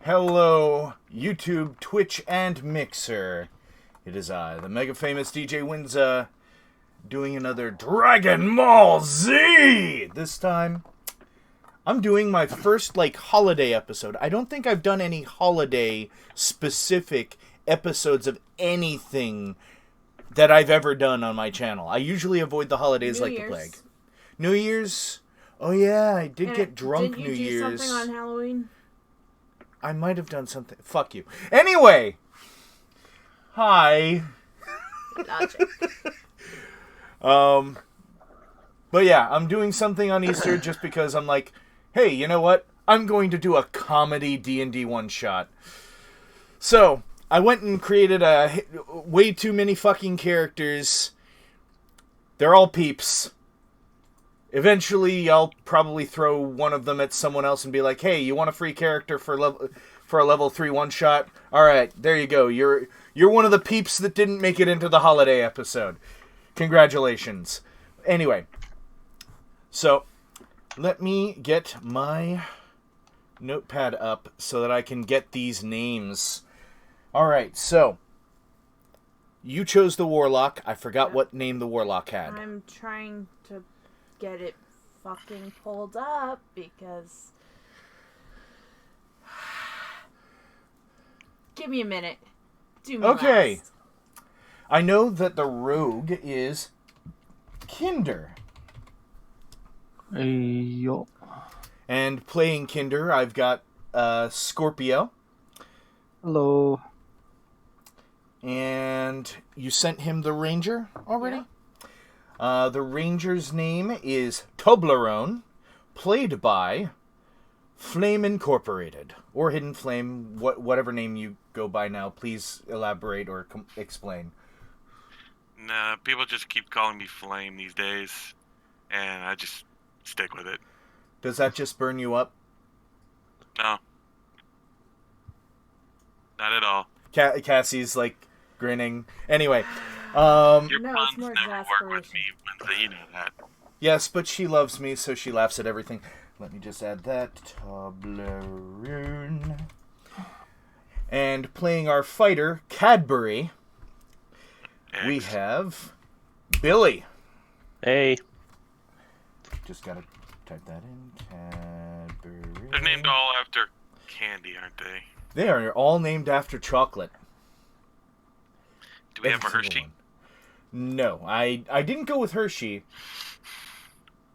Hello, YouTube, Twitch, and Mixer. It is I, the mega famous DJ Winza, doing another Dragon Ball Z! This time, I'm doing my first, holiday episode. I don't think I've done any holiday-specific episodes of anything that I've ever done on my channel. I usually avoid the holidays the plague. New Year's? Oh yeah, I did get drunk New Year's. Did you do something on Halloween? I might have done something. Fuck you. Anyway. Hi. Gotcha. But yeah, I'm doing something on Easter just because I'm like, hey, you know what? I'm going to do a comedy D&D one-shot. So, I went and created way too many fucking characters. They're all peeps. Eventually, I'll probably throw one of them at someone else and be like, hey, you want a free character for a level 3 one-shot? Alright, there you go. You're one of the peeps that didn't make it into the holiday episode. Congratulations. Anyway, so let me get my notepad up so that I can get these names. Alright, so you chose the Warlock. I forgot what name the Warlock had. I'm trying to get it fucking pulled up because... Give me a minute. Do me okay. last. I know that the rogue is Kinder. Yo. And playing Kinder, I've got Scorpio. Hello. And you sent him the Ranger already? Yeah. The Ranger's name is Toblerone, played by Flame Incorporated, or Hidden Flame, whatever name you go by now. Please elaborate or explain. Nah, people just keep calling me Flame these days, and I just stick with it. Does that just burn you up? No. Not at all. Cassie's, grinning. Anyway, Your No, puns it's more never work with exasperation. me, Winza, you know that. yes, but she loves me, so she laughs at everything. Let me just add that. Toblerone. And playing our fighter, Cadbury, we have Billy. Hey. Just gotta type that in. Cadbury. They're named all after candy, aren't they? They are all named after chocolate. Do we have a Every single Hershey? one. No, I didn't go with Hershey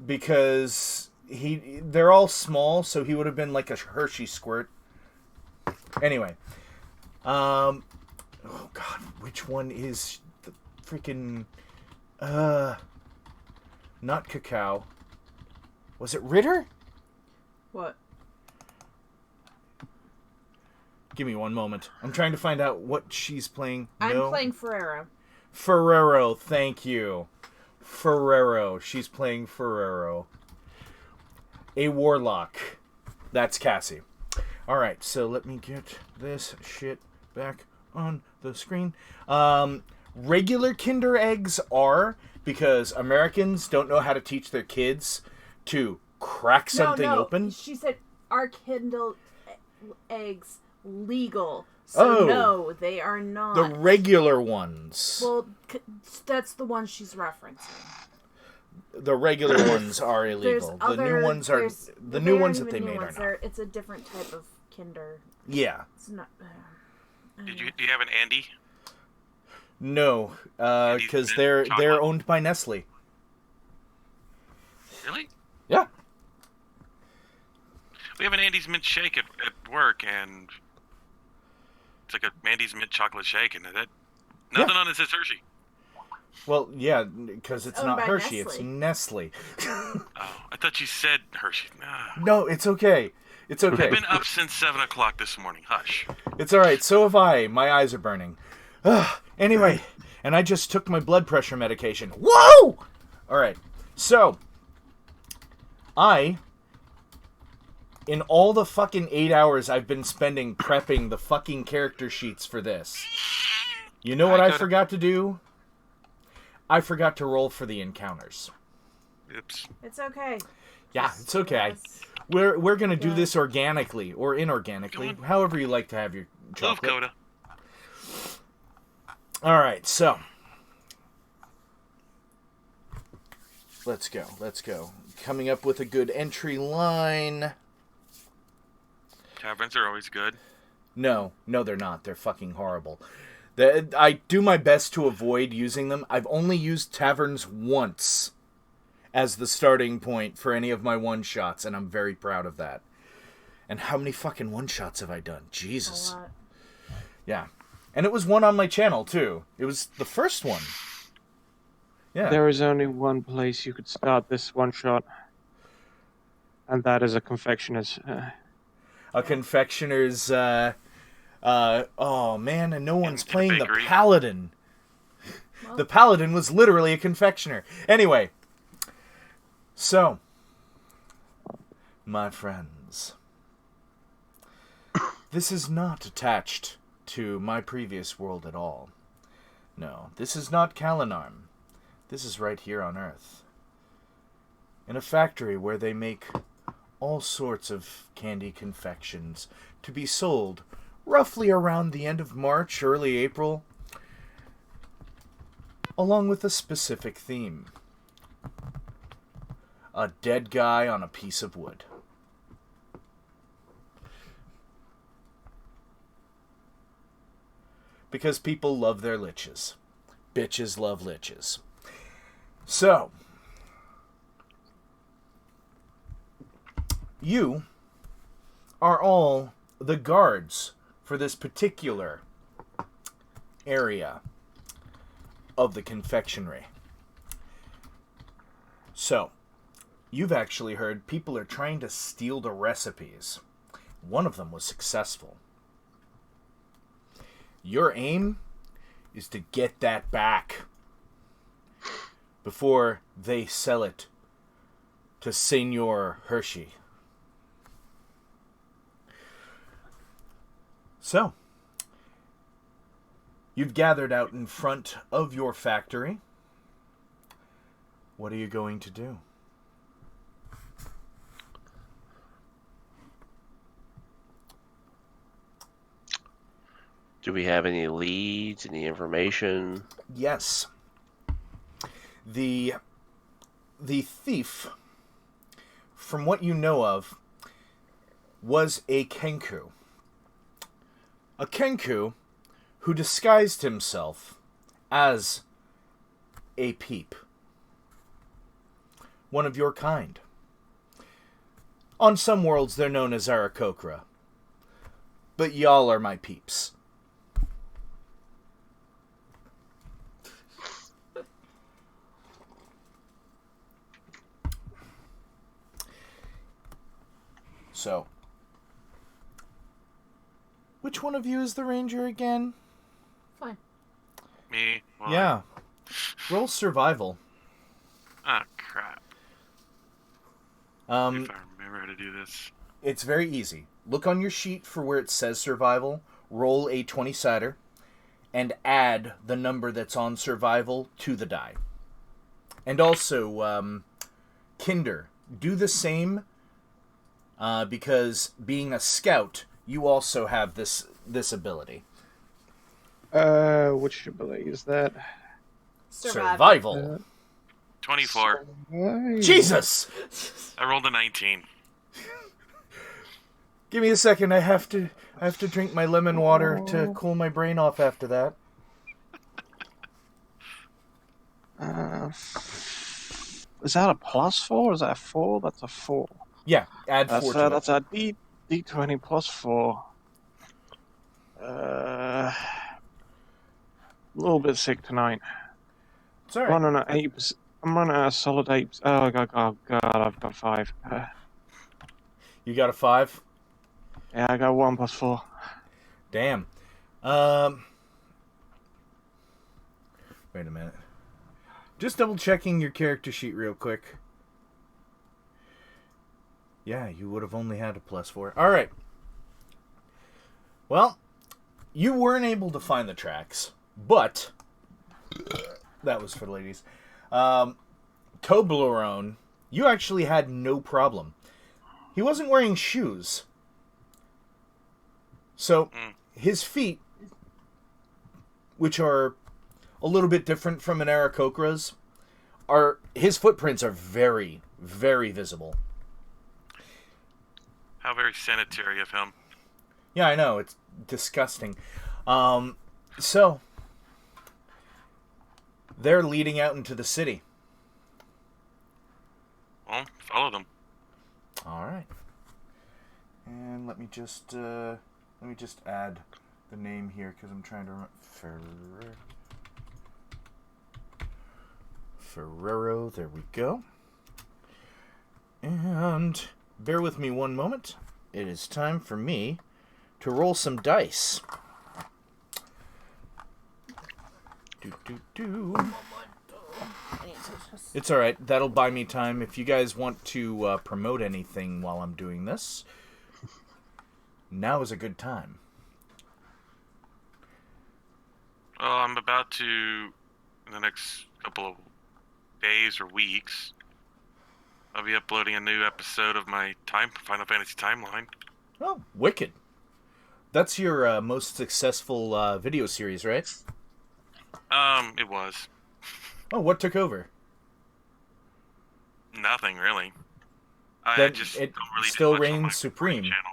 because they're all small, so he would have been like a Hershey squirt. Anyway, oh god, which one is the freaking not cacao? Was it Ritter? What? Give me one moment. I'm trying to find out what she's playing. I'm playing Ferrero. Ferrero, thank you. Ferrero. She's playing Ferrero. A Warlock. That's Cassie. Alright, so let me get this shit back on the screen. Regular Kinder Eggs are, because Americans don't know how to teach their kids to crack something open. She said, are Kindle eggs legal? So no, they are not. The regular ones. Well, that's the one she's referencing. The regular ones are illegal. The new ones are the new ones that they made are not. It's a different type of Kinder. Yeah. It's not. Do you have an Andy? No, because they're owned by Nestle. Really? Yeah. We have an Andy's Mint Shake at work, and it's like a Andy's Mint Chocolate Shake, and nothing on it says Hershey. Well, yeah, because it's Owned not by Hershey, Nestle. it's Nestle. Oh, I thought you said Hershey. Nah. No, it's okay. It's okay. I've been up since 7 o'clock this morning. Hush. It's alright, so have I. My eyes are burning. Anyway, and I just took my blood pressure medication. Whoa! Alright, so, in all the fucking 8 hours I've been spending prepping the fucking character sheets for this, you know what I forgot to do? I forgot to roll for the encounters. Oops. It's okay. Yeah, it's okay. Yes. We're gonna do Yeah. this organically or inorganically, however you like to have your Love chocolate. Coda. All right, so let's go. Coming up with a good entry line. Taverns are always good. No, they're not. They're fucking horrible. I do my best to avoid using them. I've only used taverns once as the starting point for any of my one-shots, and I'm very proud of that. And how many fucking one-shots have I done? Jesus. A lot. Yeah. And it was one on my channel, too. It was the first one. Yeah. There is only one place you could start this one shot, and that is a confectioner's. A confectioner's, oh man, and no one's In a playing the bakery. Paladin. Well. The Paladin was literally a confectioner. Anyway. So, my friends, this is not attached to my previous world at all. No, this is not Kalinarm. This is right here on Earth. In a factory where they make all sorts of candy confections to be sold roughly around the end of March, early April, along with a specific theme. A dead guy on a piece of wood. Because people love their liches. Bitches love liches. So, you are all the guards for this particular area of the confectionery. So, you've actually heard people are trying to steal the recipes. One of them was successful. Your aim is to get that back before they sell it to Senor Hershey. So, you've gathered out in front of your factory. What are you going to do? Do we have any leads, any information? Yes. The thief, from what you know of, was a Kenku. A Kenku who disguised himself as a peep. One of your kind. On some worlds, they're known as Aarakocra. But y'all are my peeps. So, which one of you is the ranger again? Fine. Me. Why? Yeah. Roll survival. Ah, crap. If I remember how to do this. It's very easy. Look on your sheet for where it says survival, roll a 20-sider, and add the number that's on survival to the die. And also, Kinder, do the same, because being a scout, you also have this ability. Which ability is that? Survival. 24. Jesus! I rolled a 19. Give me a second. I have to drink my lemon water to cool my brain off after that. Is that a +4 or is that a 4? That's a 4. Yeah, add 4 to it. That's a D20 +4. A little bit sick tonight. It's alright. Running at 8%. I'm running at a solid 8. Oh god, I've got 5. You got a 5? Yeah, I got 1 +4. Damn. Wait a minute. Just double checking your character sheet real quick. Yeah, you would have only had a +4. Alright. Well, you weren't able to find the tracks, but that was for the ladies. Toblerone, you actually had no problem. he wasn't wearing shoes. So, his feet, which are a little bit different from an Aarakocra's, his footprints are very, very visible. How very sanitary of him. Yeah, I know. It's disgusting. So, they're leading out into the city. Well, follow them. All right. And let me just add the name here because I'm trying to remember. Ferrero. There we go. And bear with me one moment. It is time for me to roll some dice. It's alright. That'll buy me time. If you guys want to promote anything while I'm doing this, now is a good time. Well, I'm about to, in the next couple of days or weeks, I'll be uploading a new episode of my Final Fantasy timeline. Oh, wicked. That's your most successful video series, right? It was. Oh, what took over? Nothing, really. Then I just it don't really still do much on my reigns supreme. channel.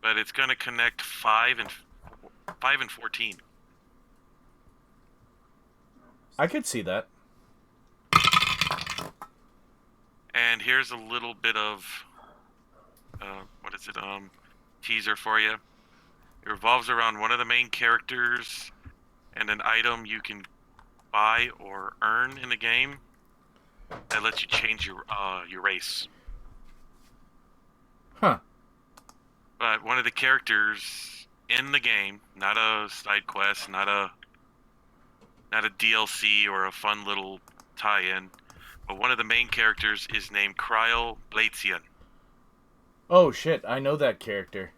But it's going to connect 5 and 14. I could see that. And here's a little bit of teaser for you. It revolves around one of the main characters and an item you can buy or earn in the game that lets you change your race. Huh. But one of the characters in the game, not a side quest, not a DLC or a fun little tie-in, but one of the main characters is named Cryo Blazion. Oh, shit. I know that character.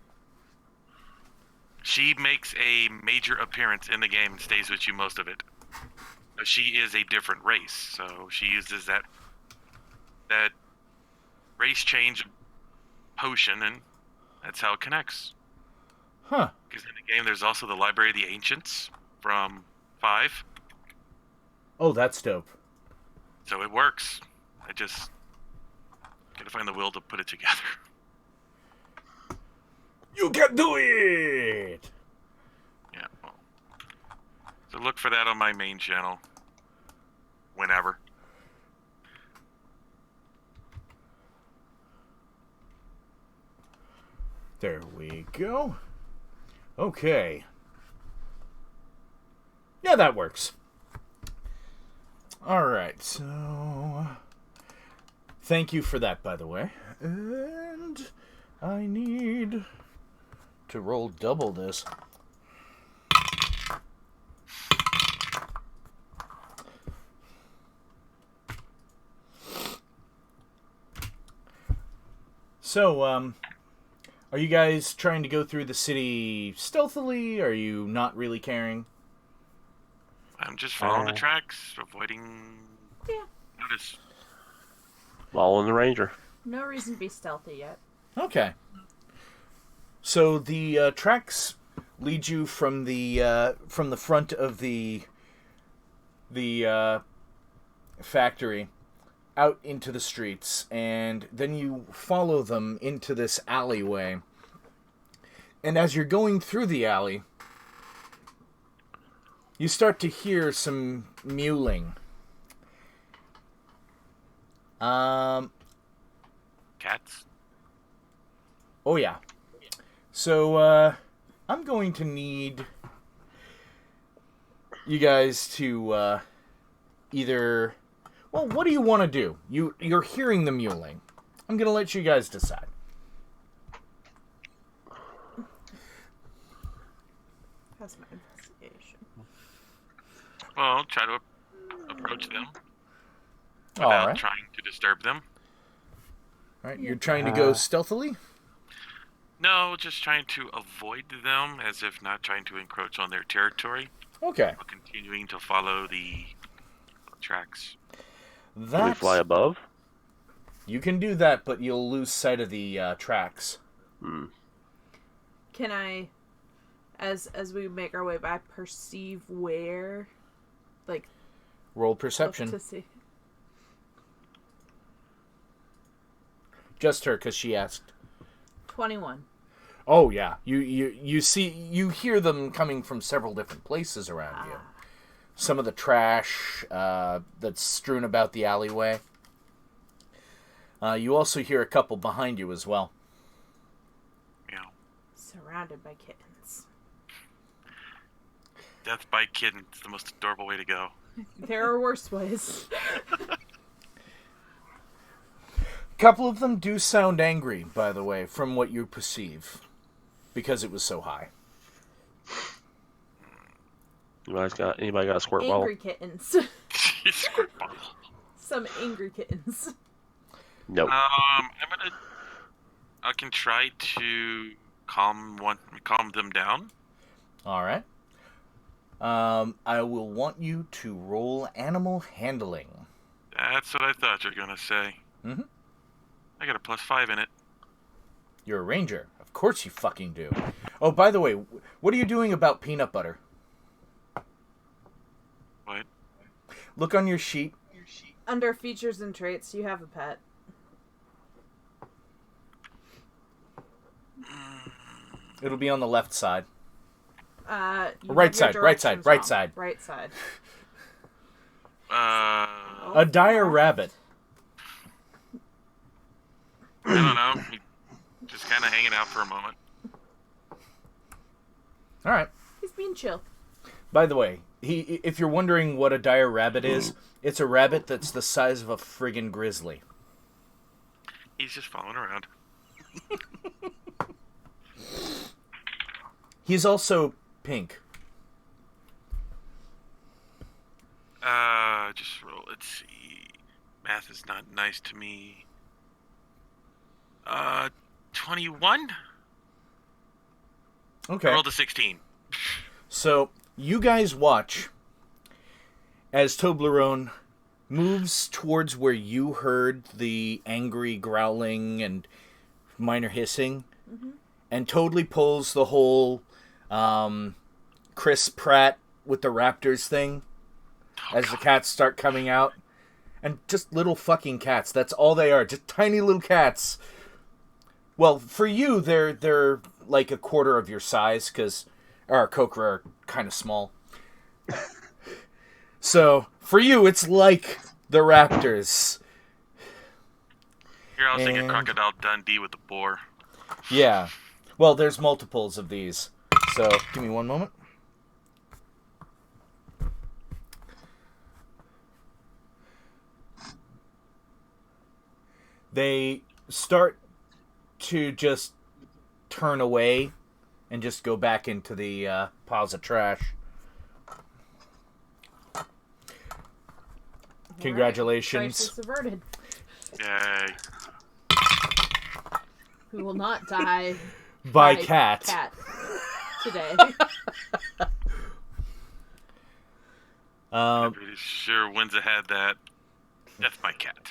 She makes a major appearance in the game and stays with you most of it. She is a different race, so she uses that race change potion, and that's how it connects. Huh. Because in the game, there's also the Library of the Ancients from 5. Oh, that's dope. So it works. I just gotta find the will to put it together. You can do it! Yeah. Well, so look for that on my main channel. Whenever. There we go. Okay. Yeah, that works. Alright, so... Thank you for that, by the way. And I need to roll double this. So, are you guys trying to go through the city stealthily? Are you not really caring? I'm just following the tracks, avoiding notice. Following the ranger. No reason to be stealthy yet. Okay. So the tracks lead you from the front of the factory out into the streets, and then you follow them into this alleyway. And as you're going through the alley, you start to hear some mewling. Cats? Oh yeah. So, I'm going to need you guys to, either... Well, what do you want to do? You're hearing the mewling. I'm going to let you guys decide. How's my investigation? Well, try to approach them without Alright. trying to disturb them. Alright, you're trying to go stealthily? No, just trying to avoid them, as if not trying to encroach on their territory. Okay. But continuing to follow the tracks. Can we That fly above? you can do that, but you'll lose sight of the tracks. Can I, as we make our way by, perceive where, like, Roll look perception. to see? Just her, because she asked. 21. Oh yeah, you see, you hear them coming from several different places around you. Some of the trash that's strewn about the alleyway. You also hear a couple behind you as well. Meow. Surrounded by kittens. Death by kitten is the most adorable way to go. There are worse ways. A couple of them do sound angry, by the way, from what you perceive, because it was so high. Anybody got a squirt bottle? Angry kittens. Squirt bottle. Some angry kittens. Nope. I can try to calm them down. All right. I will want you to roll animal handling. That's what I thought you were gonna say. Mm-hmm. I got a +5 in it. You're a ranger. Of course you fucking do. Oh, by the way, what are you doing about peanut butter? What? Look on your sheet. Under features and traits, you have a pet. It'll be on the left side. You Right have your side, right side, directions right wrong. side. Right side. A dire rabbit. I don't know. Just kind of hanging out for a moment. All right. He's being chill. By the way, if you're wondering what a dire rabbit is, it's a rabbit that's the size of a friggin' grizzly. He's just following around. He's also pink. Just roll. Let's see. Math is not nice to me. 21? Okay. I rolled a 16. So, you guys watch as Toblerone moves towards where you heard the angry growling and minor hissing, and totally pulls the whole Chris Pratt with the Raptors thing as the cats start coming out. And just little fucking cats. That's all they are. Just tiny little cats. Well, for you, they're like a quarter of your size, because our Kokra are kind of small. So, for you, it's like the Raptors. Here, I was thinking And- Crocodile Dundee with the boar. Yeah. Well, there's multiples of these. So, give me one moment. They start to just turn away and just go back into the piles of trash. Congratulations. Crisis averted. Yay. We will not die By cat. today. I'm pretty sure Winza had that. Death by cat.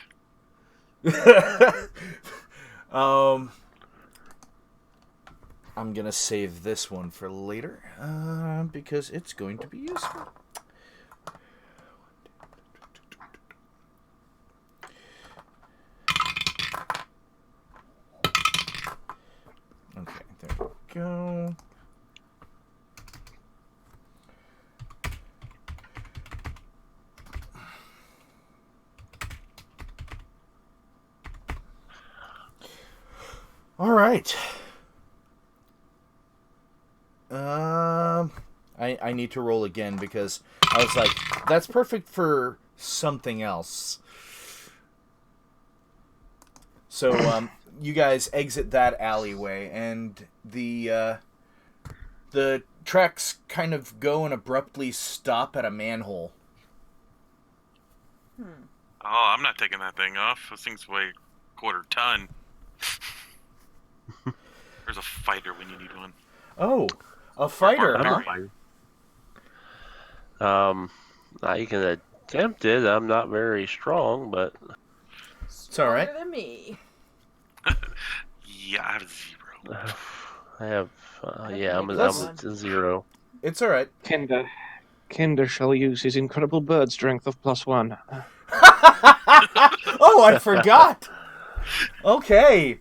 I'm gonna save this one for later because it's going to be useful. Okay, there we go. All right. I need to roll again because I was like, that's perfect for something else. So, you guys exit that alleyway, and the tracks kind of go and abruptly stop at a manhole. Oh, I'm not taking that thing off. This thing's weigh quarter ton. There's a fighter when you need one. Oh, a fighter, I'm huh? not fine. You can tempted. I'm not very strong, but It's all right. Stronger than me. Yeah, I have 0. I have. Yeah, I'm That's- at 0. It's all right. Kinder shall use his incredible bird strength of +1. Oh, I forgot. Okay.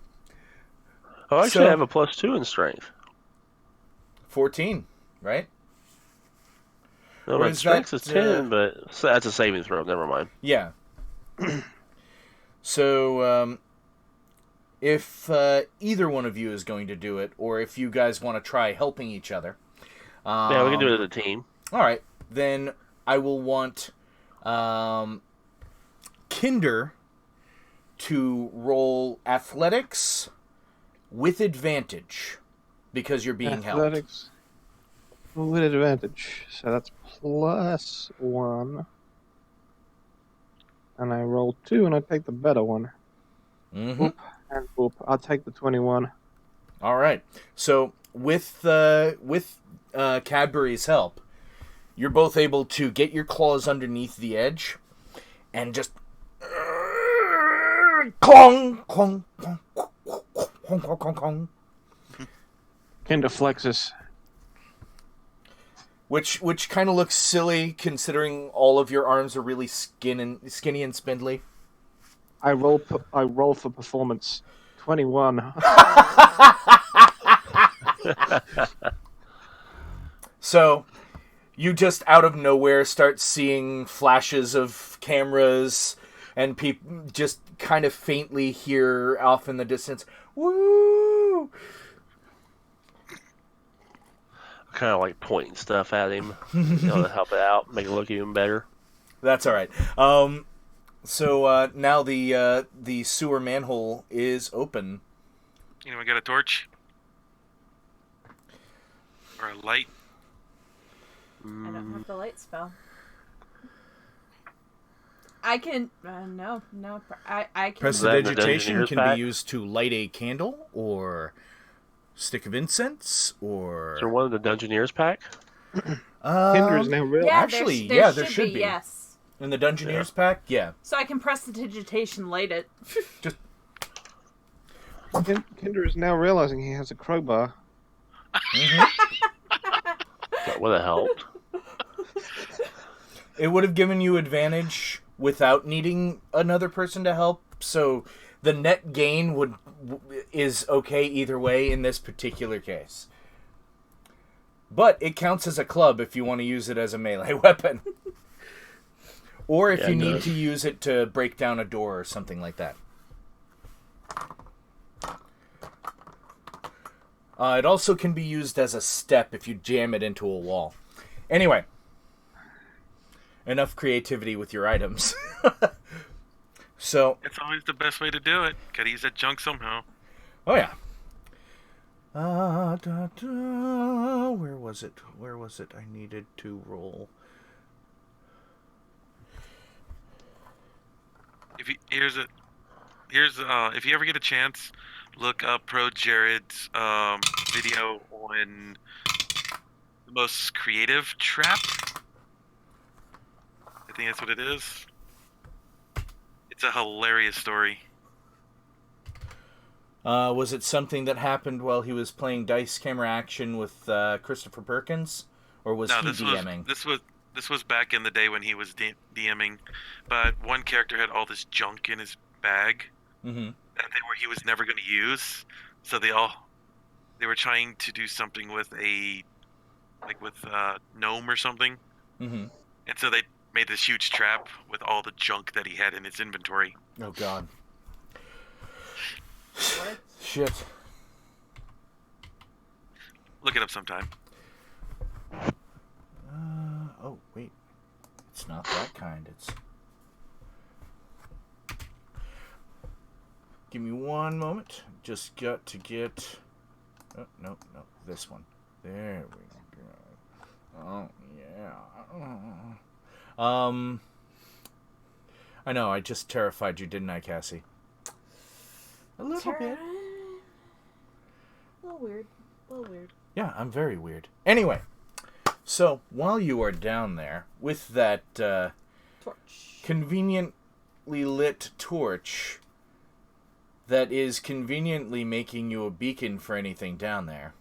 Oh, actually, So- I have a +2 in strength. 14, right? No, Or my is strength that, is 10, but so that's a saving throw. Never mind. Yeah. So, if either one of you is going to do it, or if you guys want to try helping each other. Yeah, we can do it as a team. All right. Then I will want Kinder to roll athletics with advantage because you're being held. Athletics with advantage. So that's +1. And I roll 2, and I take the better one. Mm-hmm. Oop, and oop. I'll take the 21. All right. So with Cadbury's help, you're both able to get your claws underneath the edge and just clong, clong, clong, clong, clong, clong, clong. Kinder flexes. Which kind of looks silly considering all of your arms are really skinny and spindly. I roll for performance. 21. So, you just out of nowhere start seeing flashes of cameras and people just kind of faintly hear off in the distance, "Woo!" Kind of like pointing stuff at him, to help it out, make it look even better. That's all right. So now the sewer manhole is open. Anyone got a torch? Or a light? I don't have the light spell. I can... no. I can... Is that in the Prestidigitation Dungeoneer's can pack? be used to light a candle or stick of incense or... Is there one in the Dungeoneer's pack? Kinder is now real. Yeah, Actually, there should be. Yes. In the Dungeoneer's pack? Yeah. So I can prestidigitation light it. Just... Kinder is now realizing he has a crowbar. That would have helped. It would have given you advantage without needing another person to help, so the net gain is okay either way in this particular case. But it counts as a club if you want to use it as a melee weapon. Or if Yeah, you it need does. to use it to break down a door or something like that. It also can be used as a step if you jam it into a wall. Anyway. Enough creativity with your items. So, It's always the best way to do it. Gotta use that junk somehow. oh yeah. Where was it? I needed to roll. If you ever get a chance, look up Pro Jared's video on the most creative trap. I think that's what it is. It's a hilarious story. Was it something that happened while he was playing dice camera action with Christopher Perkins, or was he DMing? This was back in the day when he was DMing, but one character had all this junk in his bag Mm-hmm. that he was never going to use. So they were trying to do something with gnome or something, Mm-hmm. and so they made this huge trap with all the junk that he had in his inventory. Oh God. What? Shit. Look it up sometime. Oh wait, it's not that kind. It's. Give me one moment. Just got to get. Oh, no, this one. There we go. Oh yeah. I know. I just terrified you, didn't I, Cassie? A little bit. A little weird. Yeah, I'm very weird. Anyway, so while you are down there with that Torch. conveniently lit torch that is conveniently making you a beacon for anything down there.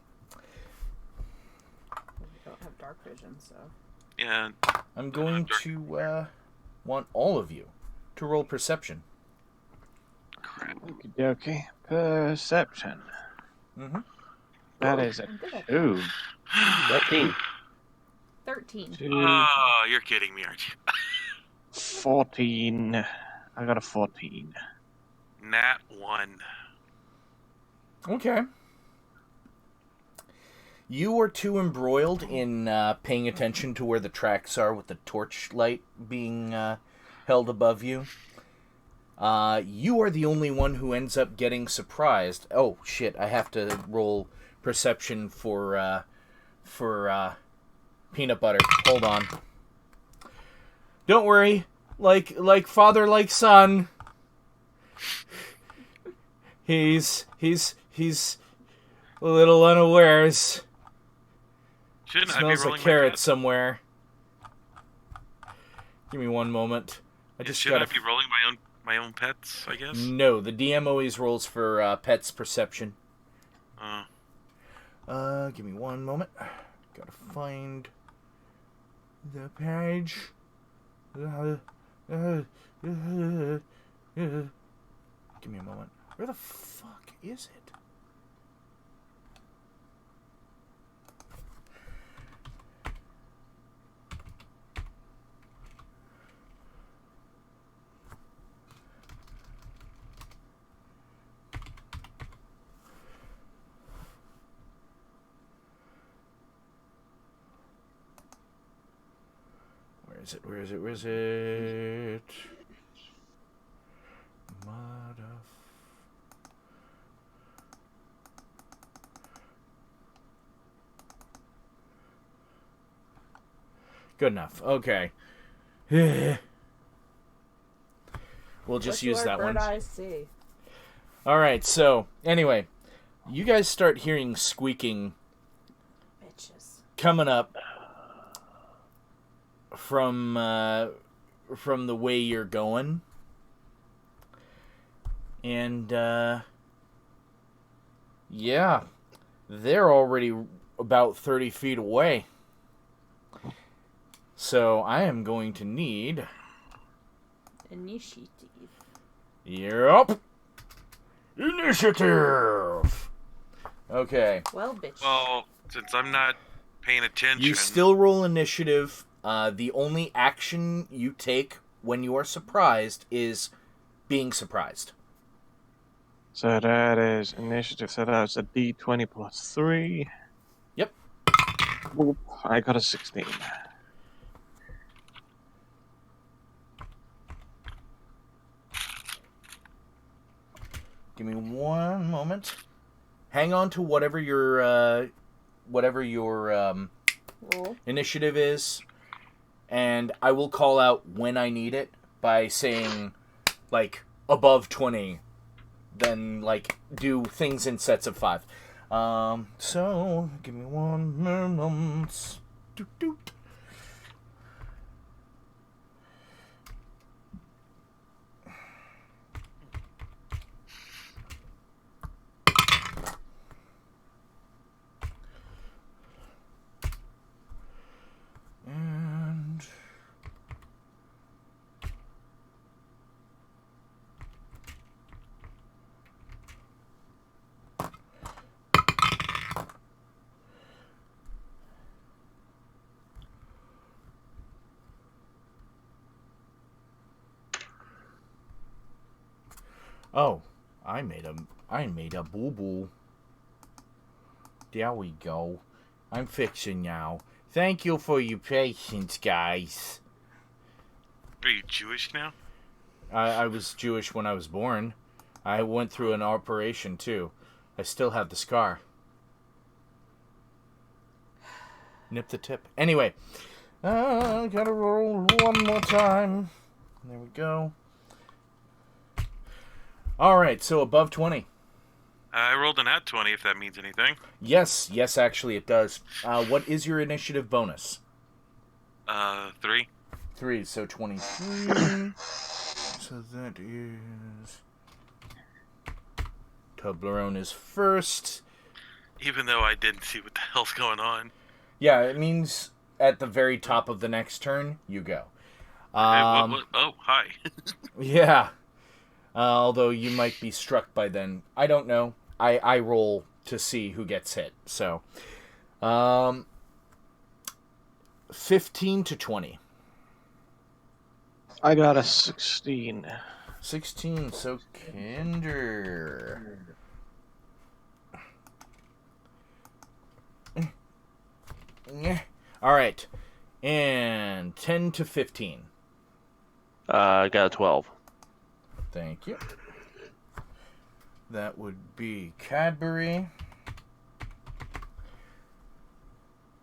We don't have dark vision, so. Yeah. I'm going to want all of you to roll perception. Crap. Okie dokie. Perception. Mm-hmm. That is a I'm good at 2. 13. 13. 2. Oh, you're kidding me, aren't you? 14. I got a 14. Nat 1. Okay. You are too embroiled in paying attention to where the tracks are with the torch light being held above you. You are the only one who ends up getting surprised. Oh, shit, I have to roll perception for peanut butter. Hold on. Don't worry. Like father, like son. He's a little unawares. Shouldn't I be Smells rolling like carrot my somewhere. Give me one moment. Shouldn't I be rolling my own pets, I guess? No, the DM always rolls for pets perception. Give me one moment. Gotta find the page. Give me a moment. Where the fuck is it? Where is it? Good enough. Okay. We'll just use that one. I see. Alright, so, anyway. You guys start hearing squeaking Bitches. coming up from the way you're going. And, yeah. They're already about 30 feet away. So, I am going to need... Initiative. Yep. Initiative! Okay. Well, bitch. Well, since I'm not paying attention... You still roll initiative. The only action you take when you are surprised is being surprised. So that is initiative. So that's a D20 plus 3. Yep. Boop. I got a 16. Give me one moment. Hang on to whatever your Roll. initiative is, and I will call out when I need it by saying, like, above 20. Then, like, do things in sets of 5. So, give me one moment. Doot, doot. And... Oh, I made a boo-boo. There we go. I'm fixing now. Thank you for your patience, guys. Are you Jewish now? I was Jewish when I was born. I went through an operation, too. I still have the scar. Nip the tip. Anyway. Gotta roll one more time. There we go. Alright, so above 20. I rolled an at 20, if that means anything. Yes, actually it does. What is your initiative bonus? 3. 3, so 23. So that is... Toblerone is first. Even though I didn't see what the hell's going on. Yeah, it means at the very top of the next turn, you go. What? Oh, hi. Yeah. Although you might be struck by then. I don't know. I roll to see who gets hit. So, 15 to 20. I got a 16. 16, so Kinder. Yeah. All right. And 10 to 15. I got a 12. Thank you. That would be Cadbury.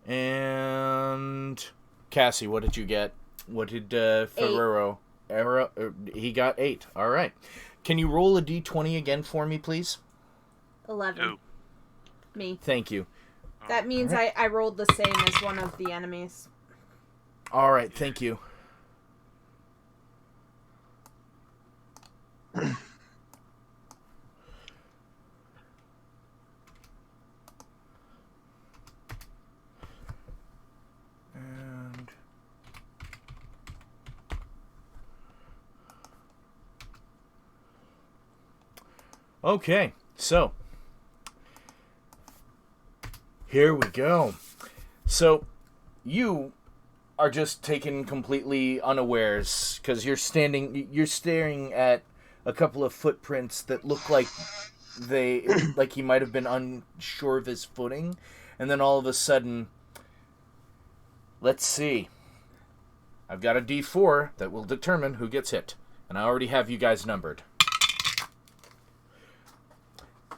And Cassie, what did you get? What did Ferrero? He got 8. All right. Can you roll a d20 again for me, please? 11. Ooh. Me. Thank you. That means I rolled the same as one of the enemies. All right. Thank you. And okay, so here we go. So you are just taken completely unawares because you're staring at a couple of footprints that look like he might have been unsure of his footing, and then all of a sudden, let's see. I've got a D4 that will determine who gets hit, and I already have you guys numbered.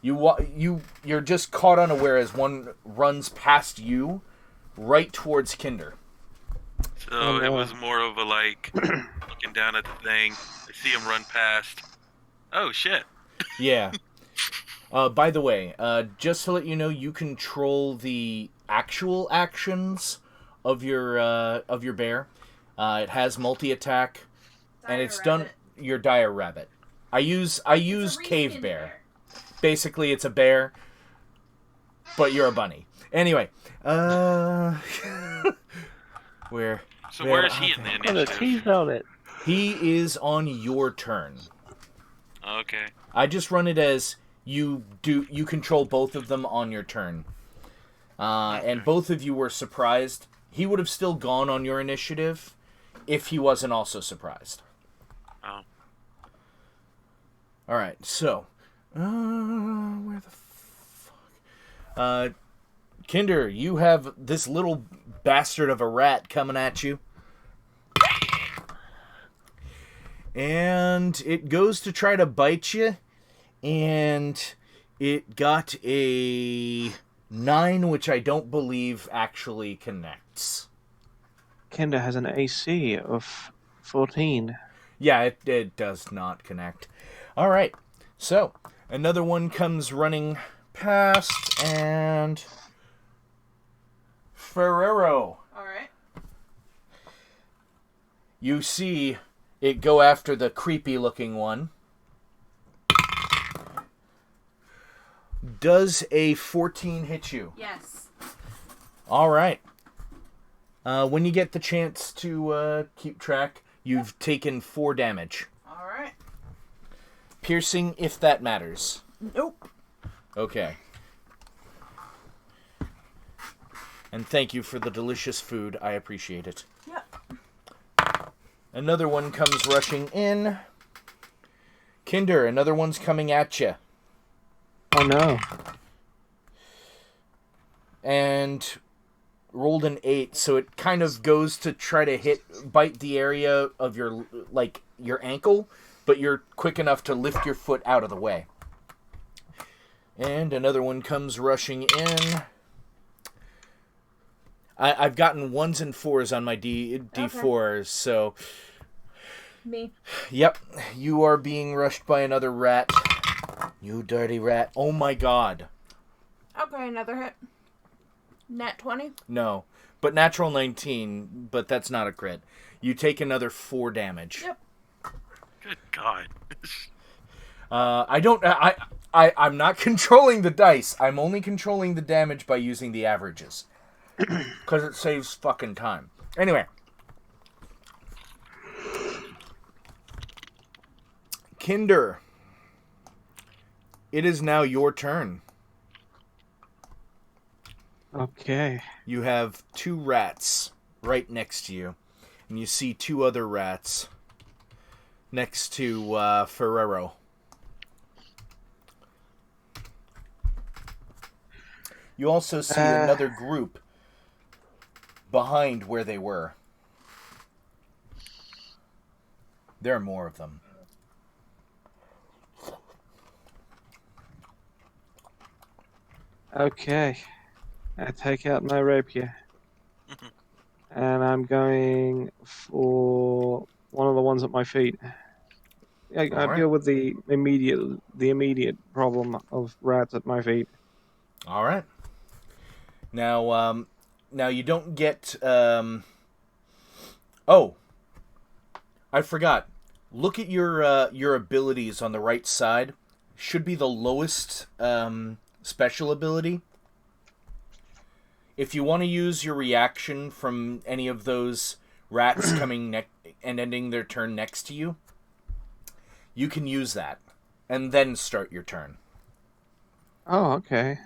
You're just caught unaware as one runs past you, right towards Kinder. So it was more of a looking down at the thing. I see him run past. Oh shit. Yeah. By the way, just to let you know, you control the actual actions of your bear. It has multi-attack, and it's done. Your dire rabbit. I use cave bear. Basically, it's a bear, but you're a bunny. Anyway, where? So where is he in the initiative? He's on it. He is on your turn. Okay. I just run it as you control both of them on your turn. And both of you were surprised. He would have still gone on your initiative if he wasn't also surprised. Oh. All right, so where the fuck? Kinder, you have this little bastard of a rat coming at you. And it goes to try to bite you, and it got a 9, which I don't believe actually connects. Kinder has an AC of 14. Yeah, it does not connect. All right, so another one comes running past, and Ferrero. All right. You see it go after the creepy-looking one. Does a 14 hit you? Yes. All right. When you get the chance to keep track, you've taken 4 damage. All right. Piercing, if that matters. Nope. Okay. And thank you for the delicious food. I appreciate it. Yep. Another one comes rushing in. Kinder, another one's coming at you. Oh no. And rolled an 8, so it kind of goes to try to bite the area of your ankle, but you're quick enough to lift your foot out of the way. And another one comes rushing in. I've gotten 1s and 4s on my D4s, so... Me. Yep, you are being rushed by another rat. You dirty rat. Oh my god. Okay, another hit. Nat 20? No. But natural 19, but that's not a crit. You take another 4 damage. Yep. Good God. I'm not controlling the dice. I'm only controlling the damage by using the averages. Because it saves fucking time. Anyway. Kinder. It is now your turn. Okay. You have 2 rats right next to you. And you see 2 other rats next to Ferrero. You also see another group behind where they were. There are more of them. Okay. I take out my rapier. And I'm going for one of the ones at my feet. I Alright. deal with the immediate problem of rats at my feet. All right. Now you don't get. Oh, I forgot. Look at your abilities on the right side. Should be the lowest special ability. If you want to use your reaction from any of those rats coming and ending their turn next to you, you can use that, and then start your turn. Oh, okay.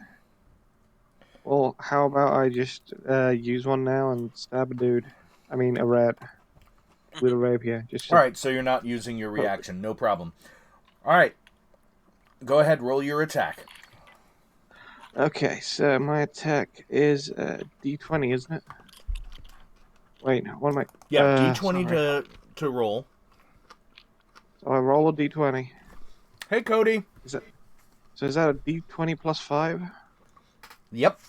Well, how about I just use one now and stab a rat, with a rapier. Just All right, so you're not using your reaction. No problem. All right. Go ahead, roll your attack. Okay, so my attack is D20, isn't it? Wait, what am I? Yeah, D20 sorry. to roll. So I roll a D20. Hey, Cody. Is that a D20 plus 5? Yep.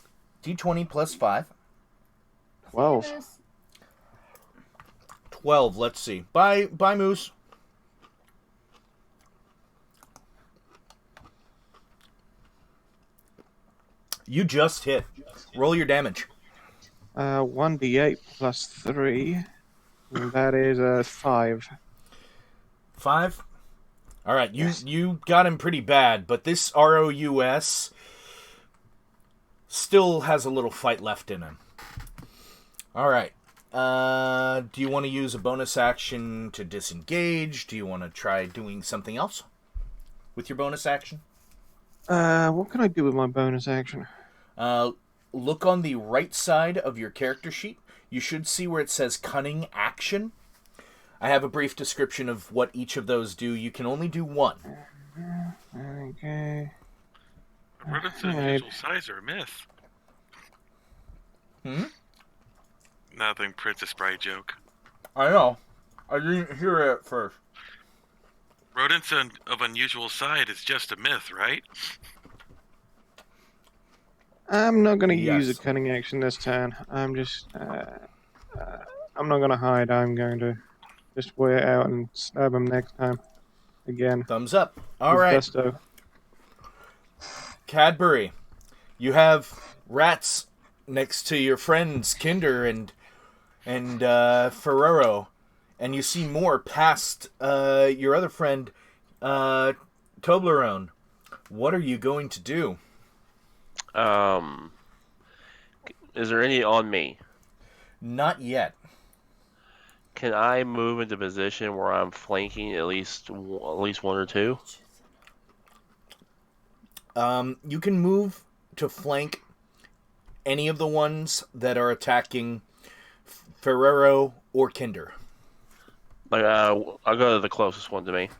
D20 plus 5. 12. Famous. 12, let's see. Bye, Moose. You just hit. Roll your damage. 1d8 plus 3. And that is 5. 5? All right, Yes. you got him pretty bad, but this ROUS still has a little fight left in him. All right. Do you want to use a bonus action to disengage? Do you want to try doing something else with your bonus action? What can I do with my bonus action? Look on the right side of your character sheet. You should see where it says Cunning Action. I have a brief description of what each of those do. You can only do one. Okay. Rodents of unusual size are a myth. Nothing, Princess Bride joke. I know. I didn't hear it at first. Rodents of unusual size is just a myth, right? I'm not going to Yes. use a cunning action this turn. I'm just... I'm not going to hide. I'm going to just wait out and stab him next time. Again. Thumbs up. All With right. gusto. Cadbury, you have rats next to your friends Kinder and Ferrero, and you see more past your other friend Toblerone. What are you going to do? Is there any on me? Not yet. Can I move into position where I'm flanking at least one or two? You can move to flank any of the ones that are attacking Ferrero or Kinder. Like, I'll go to the closest one to me.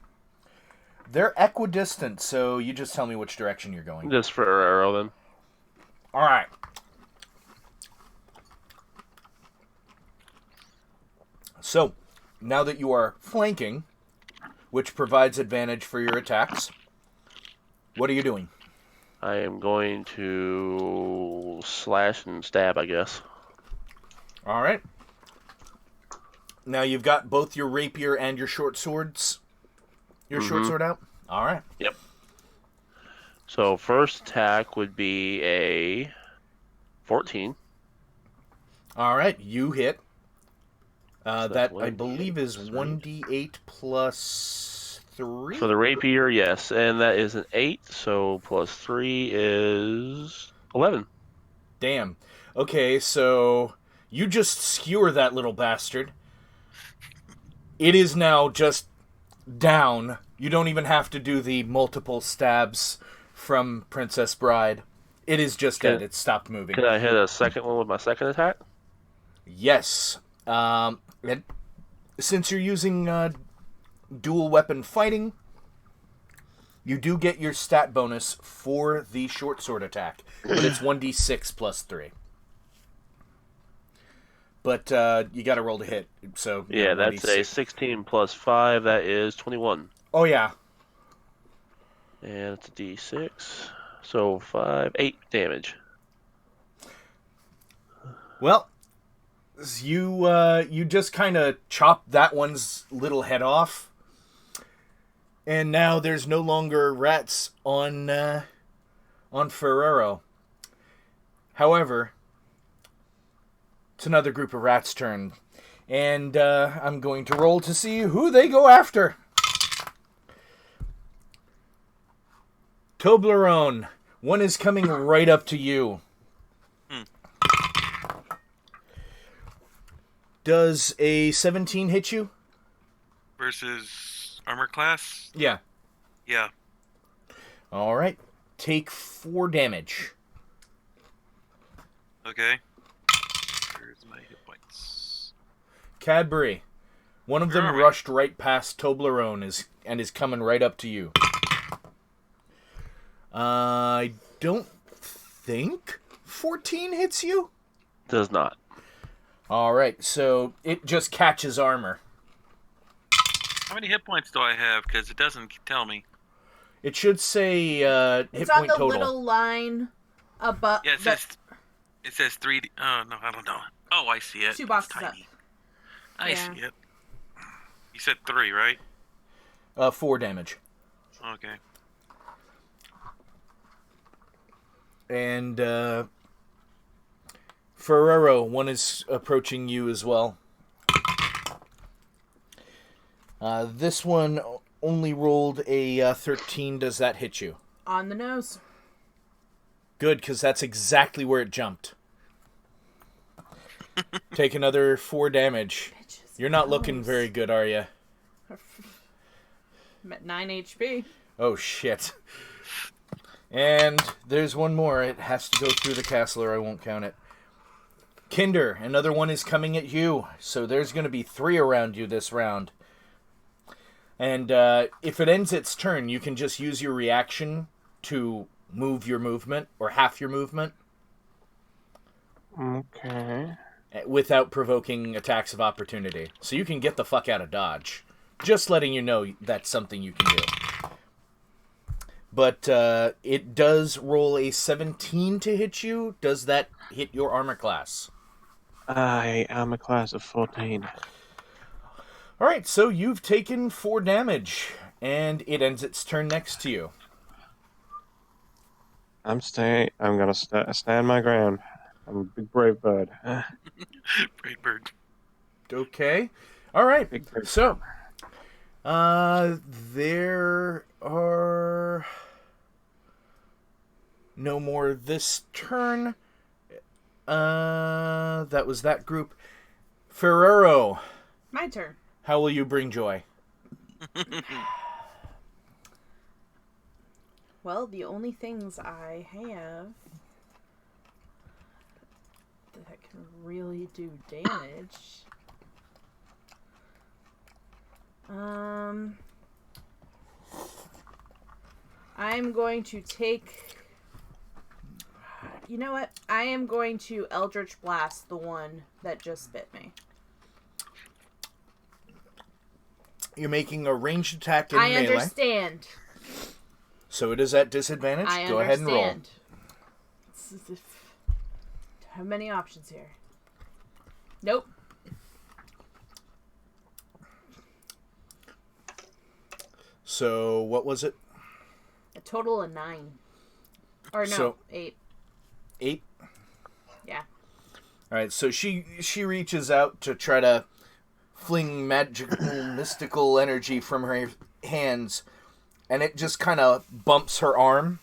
They're equidistant, so you just tell me which direction you're going. Just for arrow then. All right. So, now that you are flanking, which provides advantage for your attacks, what are you doing? I am going to slash and stab, I guess. All right. Now you've got both your rapier and your short swords. Your short sword out? All right. Yep. So first attack would be a 14. All right, you hit. That, I 1d8 believe, is plus 1d8 plus 3? For the rapier, yes. And that is an 8, so plus 3 is 11. Damn. Okay, so you just skewer that little bastard. It is now just down. You don't even have to do the multiple stabs from Princess Bride. It is just dead. It stopped moving. Can I hit a second one with my second attack? Yes. And since you're using dual weapon fighting, you do get your stat bonus for the short sword attack, but it's 1d6 plus 3. But you got to roll to hit. So Yeah, that's 1d6. a 16 plus 5. That is 21. Oh yeah. And it's a d6. So 8 damage. Well, you just kind of chop that one's little head off, and now there's no longer rats on Ferrero. However, it's another group of rats' turn, and I'm going to roll to see who they go after. Toblerone, one is coming right up to you. Does a 17 hit you? Versus armor class? Yeah. Yeah. All right. Take 4 damage. Okay. Where's my hit points? Cadbury, one of them Where are we? rushed right past Toblerone and is coming right up to you. I don't think 14 hits you. Does not. All right, so it just catches armor. How many hit points do I have? Because it doesn't tell me. It should say hit It's on point the total. little line above. Yeah, it says 3. Oh, no, I don't know. Oh, I see it. 2 It's boxes up. tiny. I Yeah. see it. You said 3, right? 4 damage. Okay. And Ferrero, one is approaching you as well. This one only rolled a 13. Does that hit you? On the nose. Good, because that's exactly where it jumped. Take another 4 damage. Bitches. You're not looking Gross. very good, are you? I'm at 9 HP. Oh, shit. And there's one more. It has to go through the castle or I won't count it. Kinder, another one is coming at you. So there's going to be 3 around you this round. And if it ends its turn, you can just use your reaction to move your movement, or half your movement, Okay. without provoking attacks of opportunity. So you can get the fuck out of dodge. Just letting you know that's something you can do. But it does roll a 17 to hit you. Does that hit your armor class? I am a class of 14. Alright, so you've taken 4 damage, and it ends its turn next to you. I'm gonna stand my ground. I'm a big brave bird. Brave bird. Okay. Alright, Big bird. so there are no more this turn. That was that group. Ferrero, My turn. how will you bring joy? Well, the only things I have that can really do damage. I'm going to take. You know what? I am going to Eldritch Blast the one that just bit me. You're making a ranged attack in I melee. understand. So it is at disadvantage. I Go ahead and roll. understand. Don't have many options here. Nope. So what was it? A total of 9. Or no, So- 8. 8? Yeah. Alright, so she reaches out to try to fling magical, mystical energy from her hands, and it just kind of bumps her arm,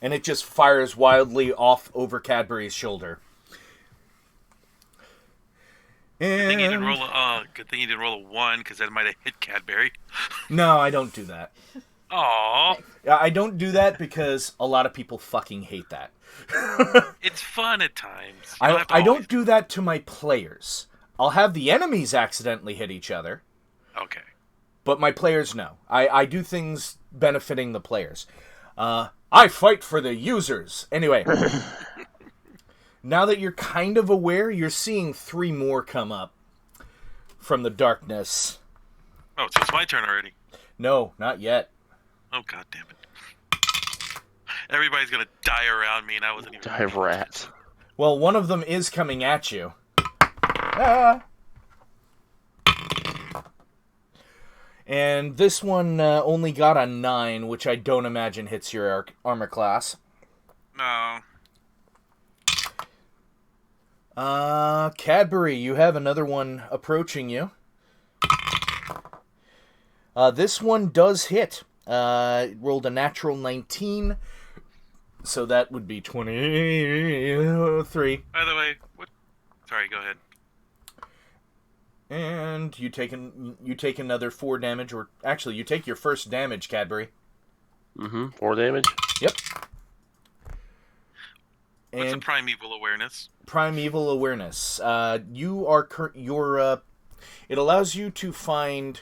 and it just fires wildly off over Cadbury's shoulder. Good thing you didn't And... roll a 1, because that might have hit Cadbury. No, I don't do that. Aww. I don't do that because a lot of people fucking hate that. It's fun at times. I don't do that to my players. I'll have the enemies accidentally hit each other. Okay. But my players, no. I do things benefiting the players. I fight for the users. Anyway. Now that you're kind of aware, you're seeing 3 more come up from the darkness. Oh, so it's my turn already. No, not yet. Oh, god damn it. Everybody's gonna die around me, and I wasn't even... Die of rats. Well, one of them is coming at you. Ah! And this one only got a 9, which I don't imagine hits your armor class. No. Cadbury, you have another one approaching you. This one does hit. It rolled a natural 19, so that would be 23. By the way, what... Sorry, go ahead. And you take another 4 damage, or actually, you take your first damage, Cadbury. 4 damage? Yep. What's a And primeval awareness? primeval awareness. You are it allows you to find.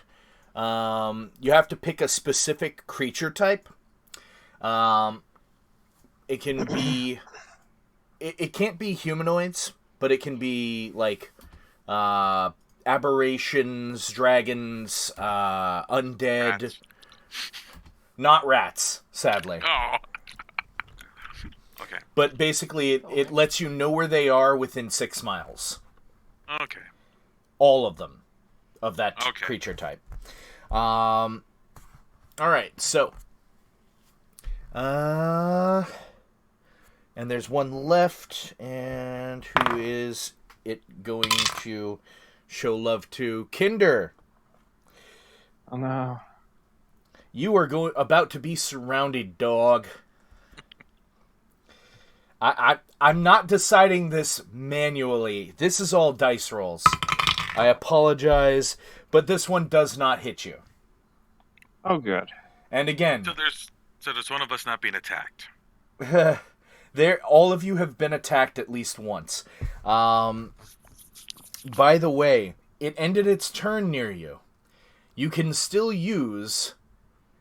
You have to pick a specific creature type. It can be. It can't be humanoids, but it can be like aberrations, dragons, undead. Rats. Not rats, sadly. Oh. Okay. But basically, it lets you know where they are within 6 miles. Okay. All of them. Of that Okay. creature type. Alright, so. And there's one left. And who is it going to show love to? Kinder. Oh no. You are about to be surrounded, dog. I'm not deciding this manually. This is all dice rolls. I apologize, but this one does not hit you. Oh, good. And again, So there's one of us not being attacked. all of you have been attacked at least once. By the way, it ended its turn near you. You can still use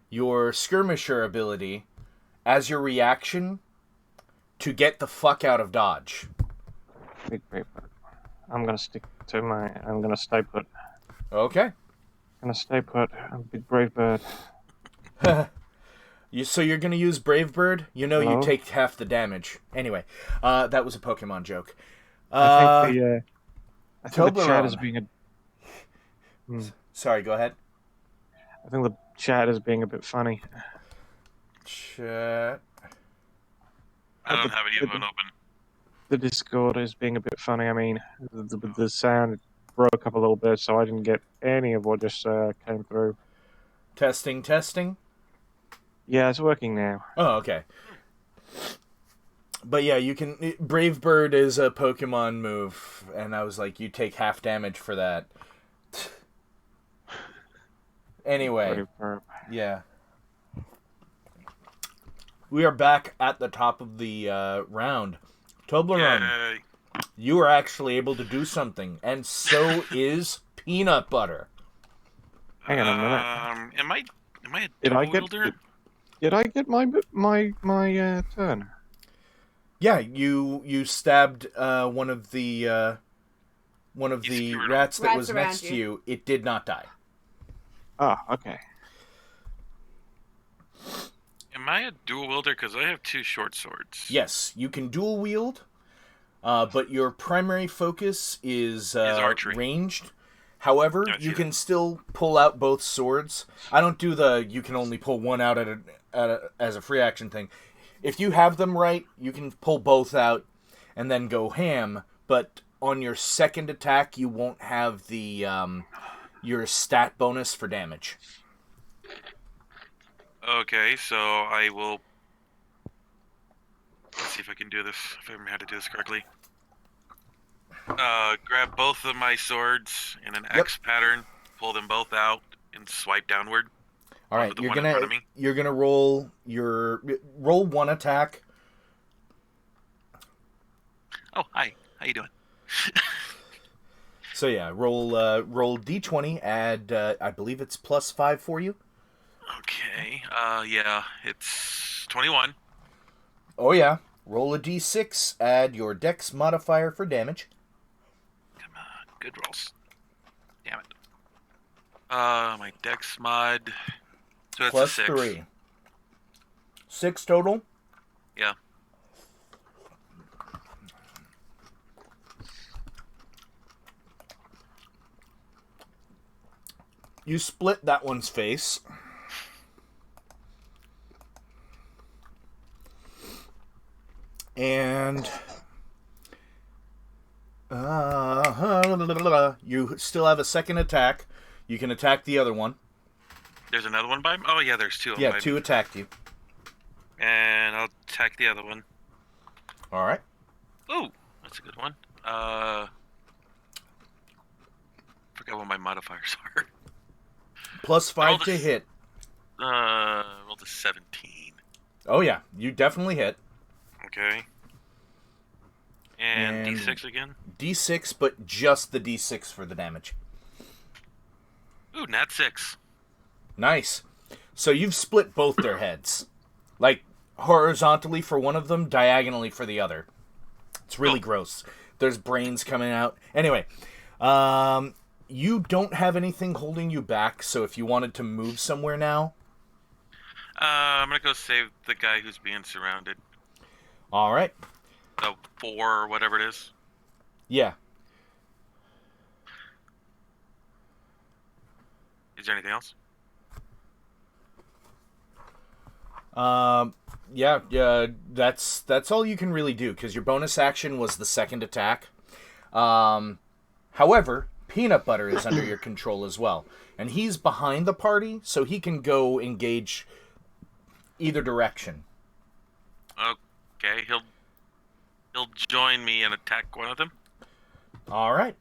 your skirmisher ability as your reaction to get the fuck out of dodge. Big brave bird. I'm gonna stay put. Okay. Gonna stay put. I'm a big brave bird. So you're gonna use Brave Bird? You know Hello? you take half the damage. Anyway, that was a Pokemon joke. I think the chat is Toblerone. being a. Sorry, go ahead. I think the chat is being a bit funny. Chat. I don't have any of them open. The Discord is being a bit funny. I mean, the sound broke up a little bit, so I didn't get any of what just came through. Testing. Yeah, it's working now. Oh, okay. But yeah, you can. Brave Bird is a Pokemon move, and I was like, you take half damage for that. Anyway, Brave bird. yeah. We are back at the top of the round. Toblerone, Yay. you are actually able to do something, and so is Peanut Butter. Hang on a minute. Am I a Did I dual get? wielder? Did I get my turn? Yeah, you stabbed one of the skewered rats that Rats was around next to you. you. It did not die. Ah, okay. Am I a dual wielder? Because I have 2 short swords. Yes, you can dual wield, but your primary focus is archery. ranged. However, I see you that. can still pull out both swords. I don't do you can only pull one out as a free action thing. If you have them right, you can pull both out and then go ham but on your second attack, you won't have the your stat bonus for damage. Okay, so I will... Let's see if I can do this, if I remember how to do this correctly. Grab both of my swords in an X pattern, pull them both out, and swipe downward. All right, the one in front of me. you're gonna roll one attack. Oh, hi. How you doing? So yeah, roll d20. Add I believe it's +5 for you. Okay. Yeah, it's 21. Oh yeah, roll a d6. Add your Dex modifier for damage. Come on, good rolls. Damn it. My Dex mod. So it's a 6. +3. 6 total. Yeah. You split that one's face. And you still have a second attack. You can attack the other one. There's another one by me? Oh, yeah, there's 2 of them. Yeah, 2 attacked you. And I'll attack the other one. All right. Ooh, that's a good one. Forgot what my modifiers are. +5 to hit. Rolled a 17. Oh yeah, you definitely hit. Okay. And D6 again? D6, but just the D6 for the damage. Ooh, nat 6. Nice. So you've split both their heads. Like, horizontally for one of them, diagonally for the other. It's really gross. There's brains coming out. Anyway, you don't have anything holding you back, so if you wanted to move somewhere now... I'm gonna go save the guy who's being surrounded. Alright. The 4 or whatever it is. Yeah. Is there anything else? Yeah, that's all you can really do, because your bonus action was the second attack. However, Peanut Butter is under your control as well. And he's behind the party, so he can go engage either direction. Okay, he'll join me and attack one of them. Alright.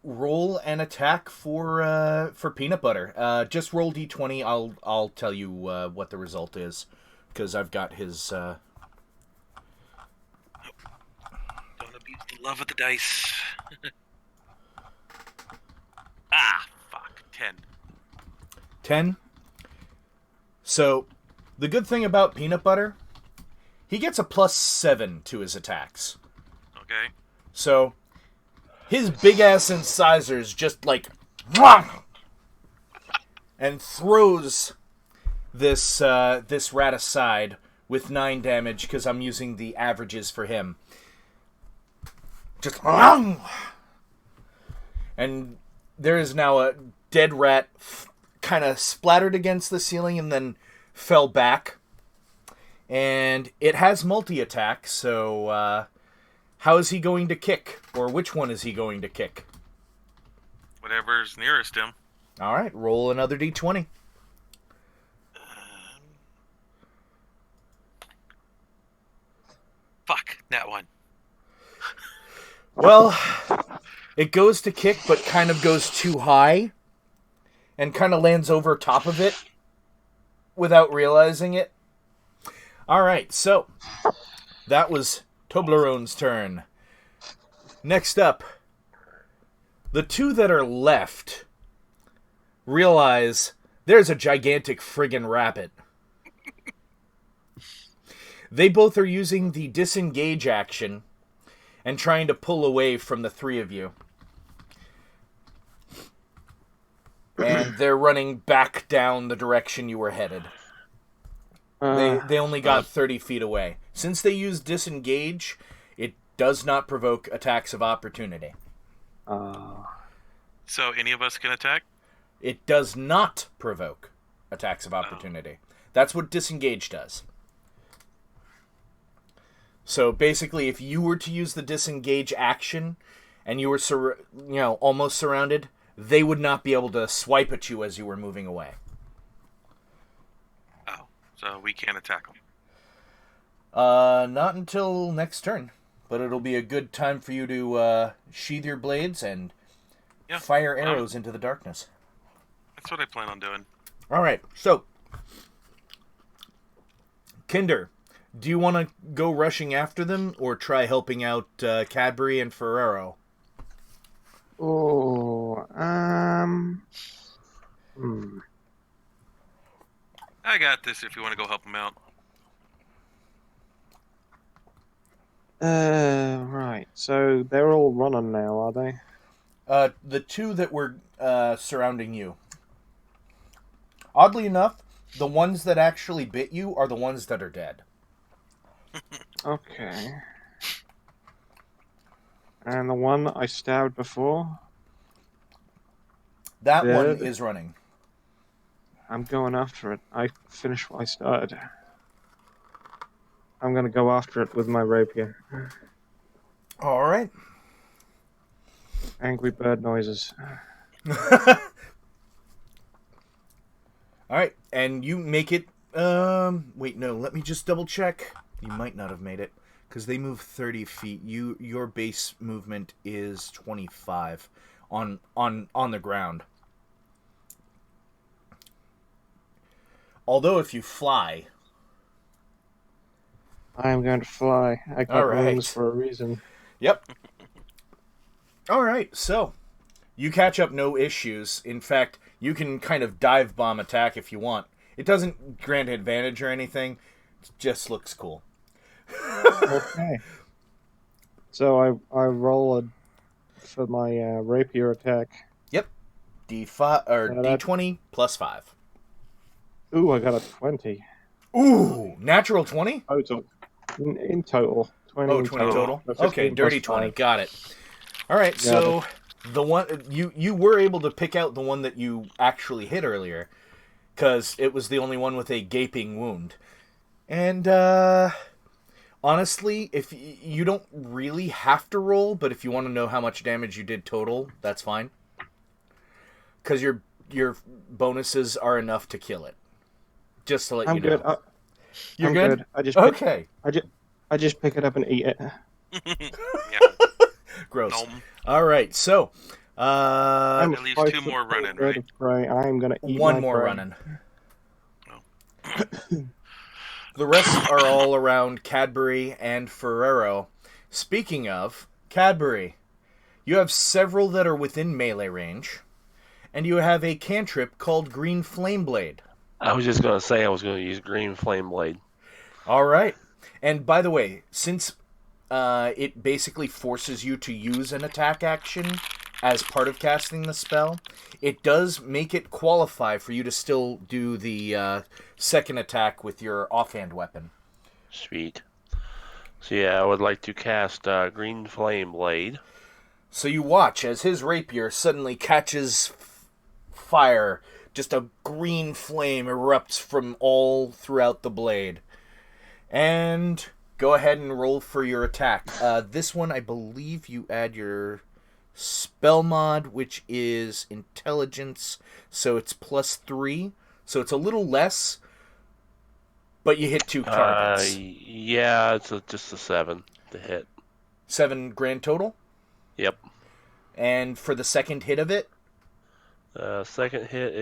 Roll an attack for Peanut Butter. Just roll d20. I'll tell you what the result is, because I've got his. Don't abuse the love of the dice. Fuck. 10. 10. So, the good thing about Peanut Butter, he gets a +7 to his attacks. Okay. So, his big-ass incisors just, like, and throws this rat aside with 9 damage, because I'm using the averages for him. Just, and there is now a dead rat kind of splattered against the ceiling and then fell back. And it has multi-attack, so how is he going to kick? Or which one is he going to kick? Whatever's nearest him. Alright, roll another d20. Fuck, that one. Well, it goes to kick, but kind of goes too high. And kind of lands over top of it without realizing it. Alright, so that was Toblerone's turn. Next up, the 2 that are left realize there's a gigantic friggin' rabbit. They both are using the disengage action and trying to pull away from the 3 of you. And they're running back down the direction you were headed. They only got 30 feet away. Since they use disengage, it does not provoke attacks of opportunity. So any of us can attack? It does not provoke attacks of opportunity. That's what disengage does. So basically, if you were to use the disengage action, and you were almost surrounded, they would not be able to swipe at you as you were moving away. Oh, so we can't attack them. Not until next turn. But it'll be a good time for you to sheathe your blades and fire arrows into the darkness. That's what I plan on doing. All right, so Kinder, do you want to go rushing after them or try helping out Cadbury and Ferrero? Oh, I got this if you want to go help them out. Right. So they're all running now, are they? The two that were surrounding you. Oddly enough, the ones that actually bit you are the ones that are dead. Okay. And the one that I stabbed before? That one Dead. is running. I'm going after it. I finished what I started. I'm going to go after it with my rapier. All right. Angry bird noises. All right, and you make it. Wait, no. Let me just double check. You might not have made it because they move 30 feet. Your base movement is 25 on the ground. Although if you fly, I am going to fly. I got wings for a reason. Yep. All right, so you catch up no issues. In fact, you can kind of dive bomb attack if you want. It doesn't grant advantage or anything. It just looks cool. Okay. So I roll for my rapier attack. Yep. D5 or D20 plus 5. Ooh, I got a 20. Ooh, natural 20? Total. In total. 20 Oh, 20 total. Okay, dirty 20. 5. Got it. All right, so the one you were able to pick out the one that you actually hit earlier because it was the only one with a gaping wound. And honestly, if you don't really have to roll, but if you want to know how much damage you did total, that's fine. Because your bonuses are enough to kill it. Just to let you know. I'm good. You're I'm good? I just okay. I just pick it up and eat it. Yeah. Gross. Nom. All right, so I'm At least 2 more running, right? Prey. I am gonna eat one my more prey. running. The rest are all around Cadbury and Ferrero. Speaking of Cadbury, you have several that are within melee range, and you have a cantrip called Green Flame Blade. I was just going to say I was going to use Green Flame Blade. All right. And by the way, since it basically forces you to use an attack action as part of casting the spell, it does make it qualify for you to still do the second attack with your offhand weapon. Sweet. So yeah, I would like to cast Green Flame Blade. So you watch as his rapier suddenly catches fire. Just a green flame erupts from all throughout the blade. And go ahead and roll for your attack. This one, I believe you add your spell mod, which is intelligence, so it's +3. So it's a little less, but you hit 2 targets. Yeah, it's just a 7 to hit. 7 grand total? Yep. And for the second hit of it? Second hit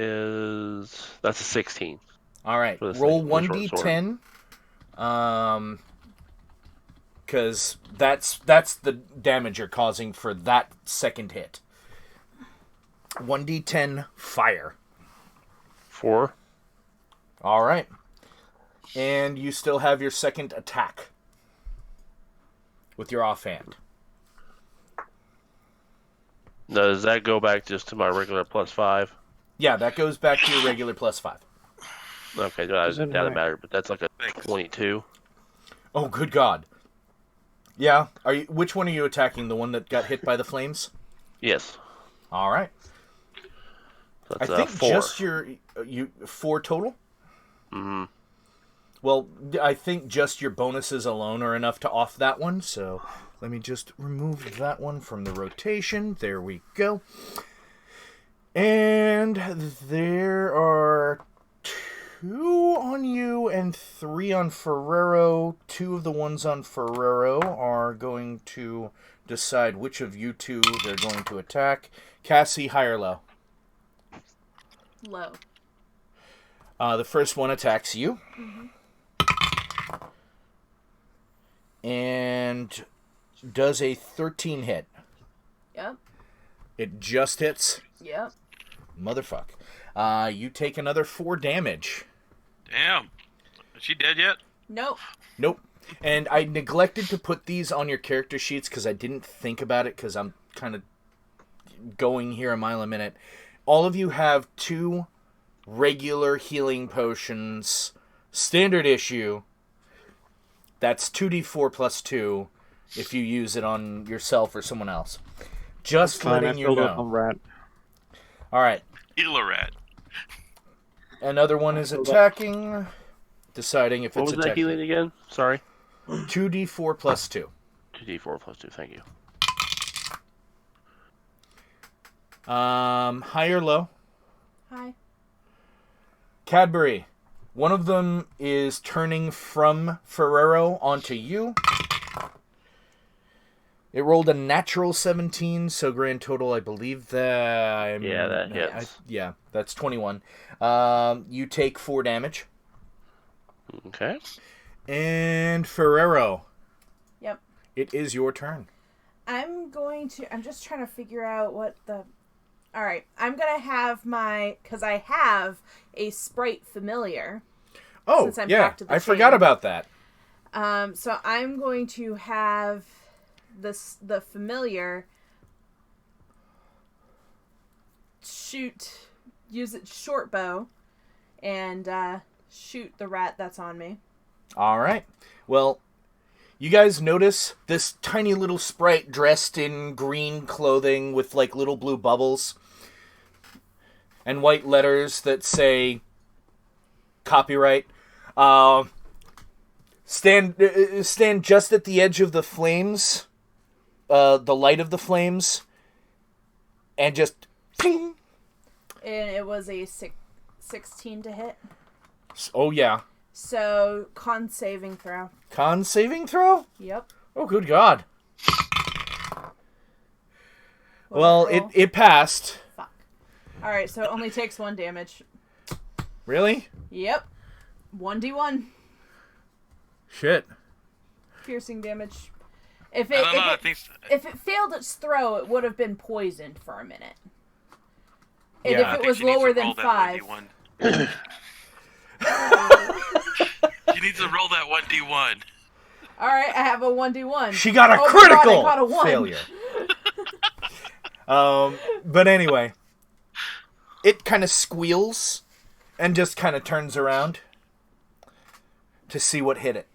that's a 16. All right, roll 1d10. Because that's the damage you're causing for that second hit. 1d10 fire. 4. All right. And you still have your second attack with your offhand. Now, does that go back just to my regular +5? Yeah, that goes back to your regular +5. Okay, that doesn't matter, but that's like a 22. Oh, good God. Yeah. Which one are you attacking? The one that got hit by the flames? Yes. All right. So that's I think 4. just you 4 total? Mm-hmm. Well, I think just your bonuses alone are enough to off that one, so let me just remove that one from the rotation. There we go. And there are 2 on you and 3 on Ferrero. 2 of the ones on Ferrero are going to decide which of you 2 they're going to attack. Cassie, high or low? Low. The first one attacks you. Mm-hmm. And does a 13 hit. Yep. It just hits. Yep. Motherfuck. You take another 4 damage. Damn. Is she dead yet? Nope. Nope. And I neglected to put these on your character sheets because I didn't think about it because I'm kind of going here a mile a minute. All of you have 2 regular healing potions, standard issue. That's 2d4 plus 2 if you use it on yourself or someone else. Just letting you know. On rat. All right. Heal a rat. Another one is attacking, deciding if What it's was that attacking. healing again? Sorry. 2d4 plus 2. 2d4 plus 2, thank you. High or low? Hi. Cadbury. One of them is turning from Ferrero onto you. It rolled a natural 17, so grand total, I believe that... Yeah, that hits. Yeah, that's 21. You take 4 damage. Okay. And Ferrero. Yep. It is your turn. I'm just trying to figure out what the... Alright, I'm going to have because I have a Sprite familiar. Oh, Since I'm yeah, back to the I forgot chain. about that. So I'm going to have the familiar use its short bow and shoot the rat that's on me. All right. Well, you guys notice this tiny little sprite dressed in green clothing with like little blue bubbles and white letters that say copyright. Stand just at the edge of the flames, the light of the flames, and just ping. And it was a 16 to hit. Oh yeah. So con saving throw. Con saving throw? Yep. Oh good God. What Well, roll? it passed. Fuck. All right, so it only takes 1 damage. Really? Yep. 1d1 Shit. piercing damage. If I it don't know. I think if it failed its throw, it would have been poisoned for a minute. And Yeah. if it was lower than 5, She needs to roll that 1d1. all right, I have a 1d1. She got a Oh my critical God, I got a 1. failure. But anyway, it kind of squeals and just kind of turns around to see what hit it.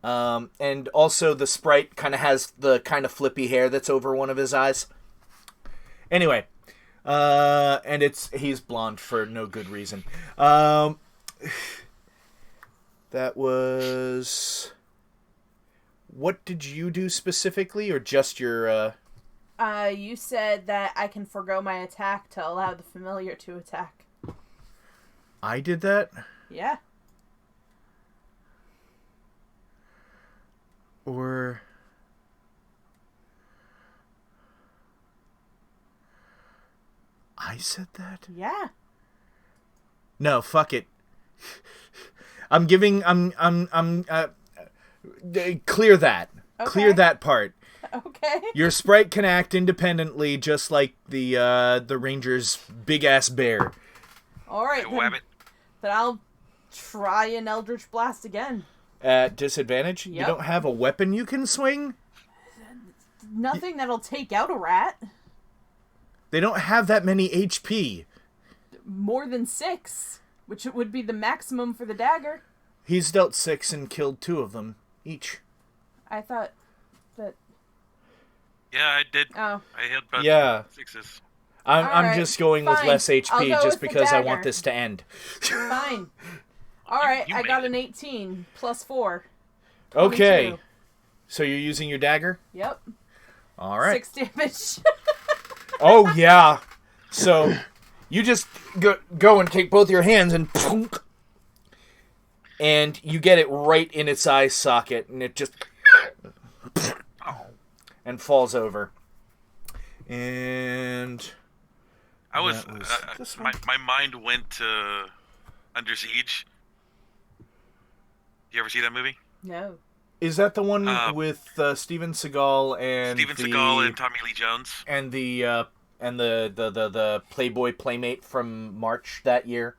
And also the sprite kind of has the kind of flippy hair that's over one of his eyes. Anyway, and he's blonde for no good reason. That was... What did you do specifically, or just your... You said that I can forgo my attack to allow the familiar to attack. I did that? Yeah. Or... I said that? Yeah. No, fuck it. Clear that. Okay. Clear that part. Okay. Your sprite can act independently, just like the ranger's big-ass bear. All right, Hey, Wabbit. then I'll try an Eldritch Blast again. At disadvantage? You Yep. don't have a weapon you can swing? Nothing that'll take out a rat. They don't have that many HP. More than 6, which it would be the maximum for the dagger. He's dealt 6 and killed 2 of them each. I thought that... Yeah, I did. Oh. I hit both Yeah. 6s. I'm Alright, just going with fine. less I'll HP go just with the because I want dagger. this to end. Fine. All right, you I made got it. an 18 plus 4. Okay. 22. So you're using your dagger? Yep. All right. 6 damage. Oh, yeah. So you just go and take both your hands and you get it right in its eye socket, and it just and falls over. And I was, that was this my one? mind went to Under Siege. You ever see that movie? No. Is that the one with Steven Seagal and Steven Seagal and Tommy Lee Jones. and the Playboy Playmate from March that year?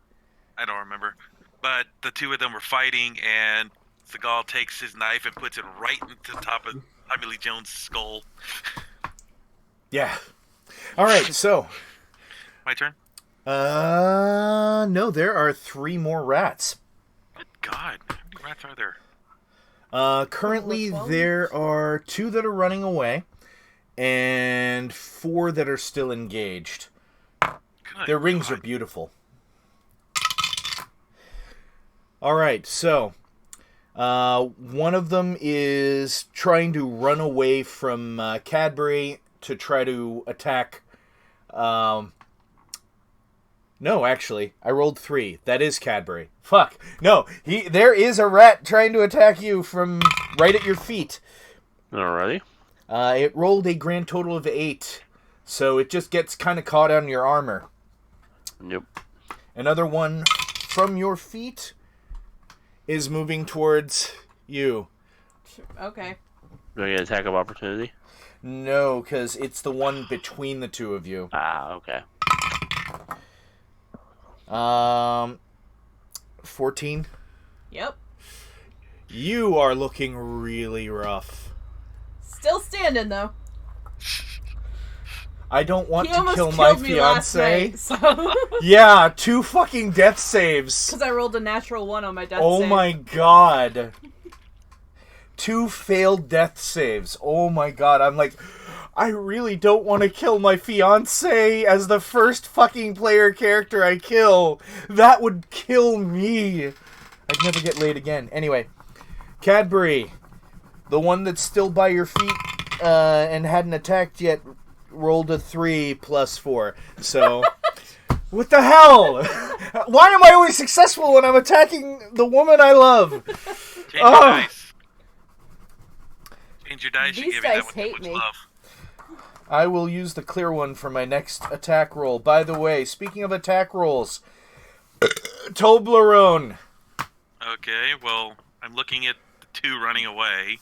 I don't remember. But the two of them were fighting, and Seagal takes his knife and puts it right into the top of Tommy Lee Jones' skull. Yeah. All right, so My turn? no, there are 3 more rats. Good God. How many rats are there? Currently, Which ones? there are 2 that are running away, and 4 that are still engaged. Good Their rings are God. beautiful. All right, so one of them is trying to run away from Cadbury to try to attack. No, actually, I rolled 3. That is Cadbury. Fuck. No, there is a rat trying to attack you from right at your feet. Alrighty. It rolled a grand total of 8, so it just gets kind of caught on your armor. Yep. Another one from your feet is moving towards you. Okay. Do I get an attack of opportunity? No, because it's the one between the 2 of you. Ah, okay. 14. Yep. You are looking really rough. Still standing, though. I don't want He to almost kill killed my me last fiance. night, so... Yeah, 2 fucking death saves. Because I rolled a natural 1 on my death Oh save. my god. 2 failed death saves. Oh my god. I'm like, I really don't want to kill my fiance as the first fucking player character I kill. That would kill me. I'd never get laid again. Anyway, Cadbury, the one that's still by your feet and hadn't attacked yet, rolled a 3 plus 4. So, what the hell? Why am I always successful when I'm attacking the woman I love? Change your dice. Change your dice. These You give me dice that one hate much me. love. I will use the clear one for my next attack roll. By the way, speaking of attack rolls, Toblerone. Okay, well, I'm looking at the 2 running away.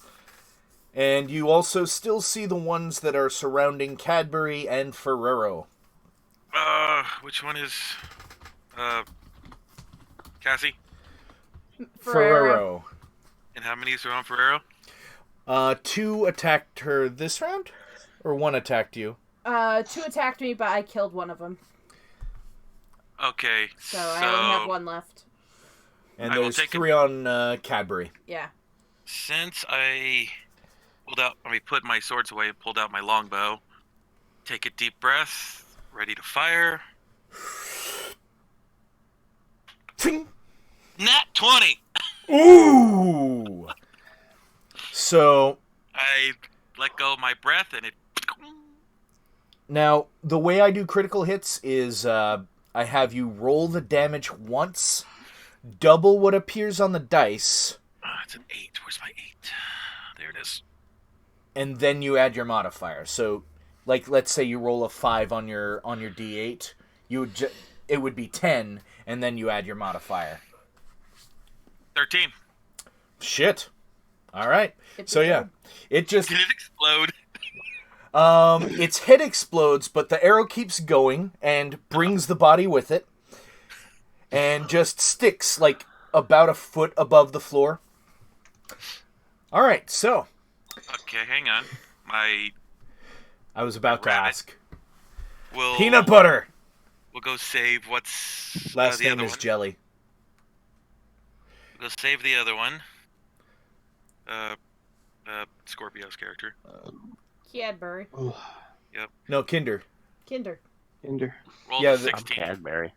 And you also still see the ones that are surrounding Cadbury and Ferrero. Which one is, Cassie? Ferrero. And how many is there on Ferrero? 2 attacked her this round? Or 1 attacked you? 2 attacked me, but I killed one of them. Okay, So I only have 1 left. And I will there's take 3 on Cadbury. Yeah. Since I put my swords away, pulled out my longbow, take a deep breath, ready to fire. Ting! Nat 20! Ooh! So, I let go of my breath and it... now, the way I do critical hits is I have you roll the damage once, double what appears on the dice, it's an 8. Where's my 8? There it is. and then you add your modifier. So, like, let's say you roll a 5 on your D8, it would be 10, and then you add your modifier. 13. Shit. All right. It's So a yeah, good. it just Did it explode? its head explodes, but the arrow keeps going and brings the body with it, and just sticks like about a foot above the floor. All right, so Okay, hang on. I was about to Rabbit. ask. We'll Peanut butter. We'll go save what's Last the name other is one. Jelly. We'll save the other one. Scorpio's character. Cadbury. No, Kinder. Kinder. Kinder. Roll Yeah, I'm 16. Cadbury.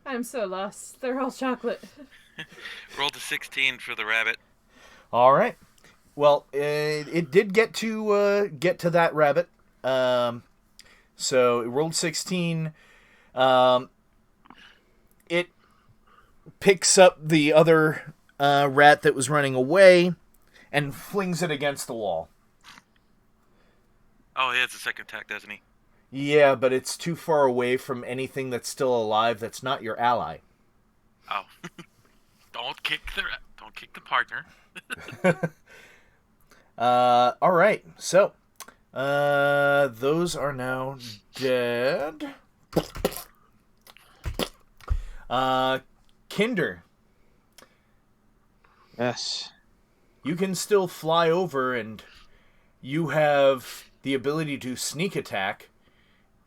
I'm so lost. They're all chocolate. Rolled a 16 for the rabbit. All right. Well, it did get to that rabbit. So it rolled 16. It picks up the other rat that was running away and flings it against the wall. Oh, he has a second attack, doesn't he? Yeah, but it's too far away from anything that's still alive that's not your ally. Oh. Don't kick the partner. All right. So, those are now dead. Kinder, Yes. you can still fly over, and you have the ability to sneak attack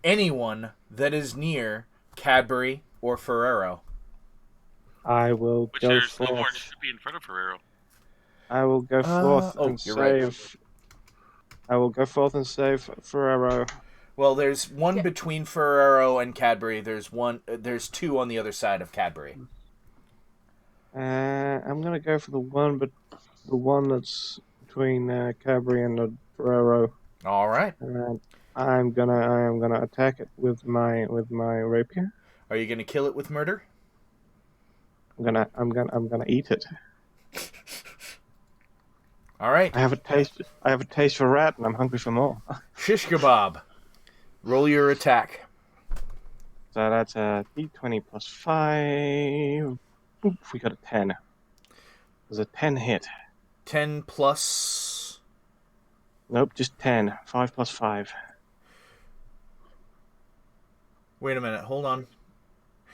anyone that is near Cadbury or Ferrero. I will Which go there's no more. forth. Should be in front of Ferrero. I will go forth oh, and you're right. save. I will go forth and save Ferrero. Well, there's one Yeah. between Ferrero and Cadbury. There's two on the other side of Cadbury. I'm gonna go for the one that's between Cadbury and the Ferrero. All right. And I am gonna attack it with my rapier. Are you going to kill it with murder? I'm gonna eat it. All right. I have a taste for rat, and I'm hungry for more. Shish kebab. Roll your attack. So that's a d20 plus 5. Oop, we got a 10. There's a 10 hit. 10 plus... Nope, just 10. 5 plus 5. Wait a minute. Hold on.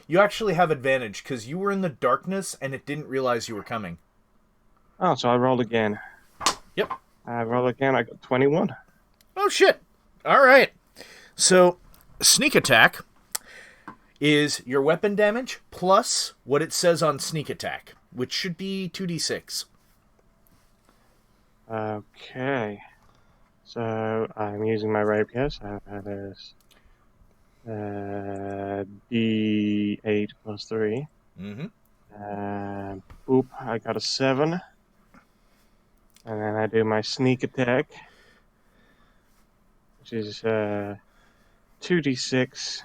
You actually have advantage because you were in the darkness and it didn't realize you were coming. Oh, so I rolled again. Yep. I rolled again. I got 21. Oh, shit. All right. So, sneak attack is your weapon damage plus what it says on sneak attack, which should be 2d6. Okay. So I'm using my rapier. So that is d8 plus 3. Mm-hmm. Oop, I got a 7. And then I do my sneak attack, which is 2d6.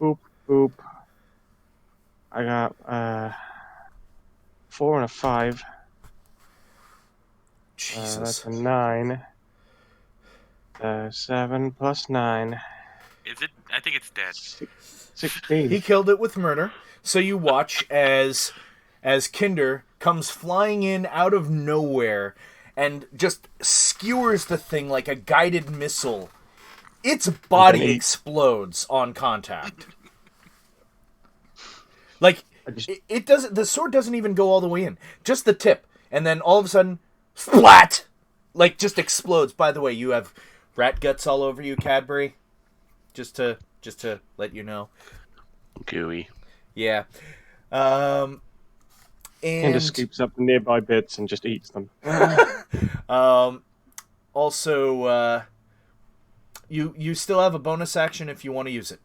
Boop, boop. I got 4 and a 5. Jesus. That's a 9. 7 plus 9. Is it? I think it's dead. 16. He killed it with murder. So you watch as Kinder comes flying in out of nowhere and just skewers the thing like a guided missile. Its body explodes on contact. Like, it doesn't. The sword doesn't even go all the way in. Just the tip. And then all of a sudden, splat! Like, just explodes. By the way, you have rat guts all over you, Cadbury. Just to let you know. Gooey. Yeah. And just scoops up the nearby bits and just eats them. Also, you still have a bonus action if you want to use it.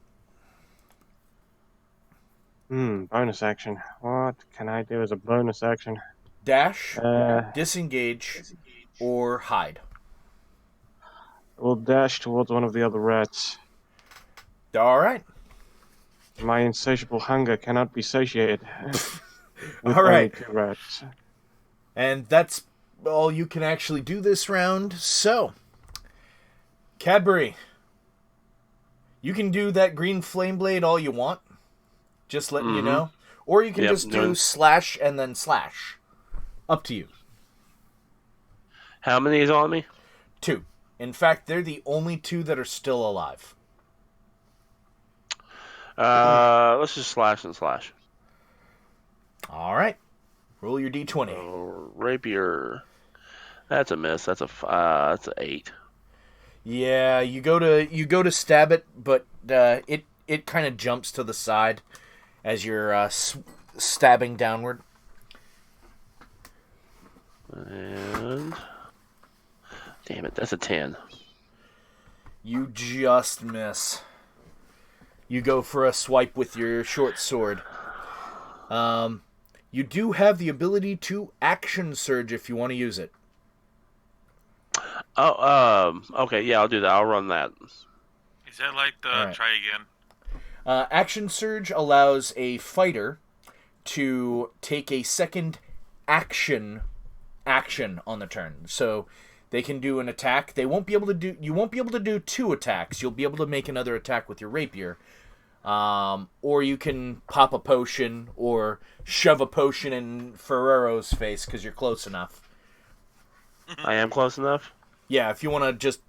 Bonus action. What can I do as a bonus action? Dash, disengage, or hide. We'll dash towards one of the other rats. All right. My insatiable hunger cannot be satiated. With All right. only 2 rats. And that's all you can actually do this round. So, Cadbury, you can do that green flame blade all you want. Just letting you know. Or you can just do slash and then slash. Up to you. How many is on me? 2. In fact, they're the only 2 that are still alive. Let's just slash and slash. All right. Roll your d20. Rapier. That's a miss. That's an 8. Yeah, you go to stab it, but it kind of jumps to the side as you're stabbing downward. And damn it, that's a 10. You just miss. you go for a swipe with your short sword. You do have the ability to action surge if you want to use it. Oh, okay, yeah, I'll do that. I'll run that. Is that like the Alright. try again? Action surge allows a fighter to take a second action on the turn. So they can do an attack. You won't be able to do 2 attacks. You'll be able to make another attack with your rapier. Or you can pop a potion or shove a potion in Ferrero's face because you're close enough. I am close enough? Yeah, if you want to just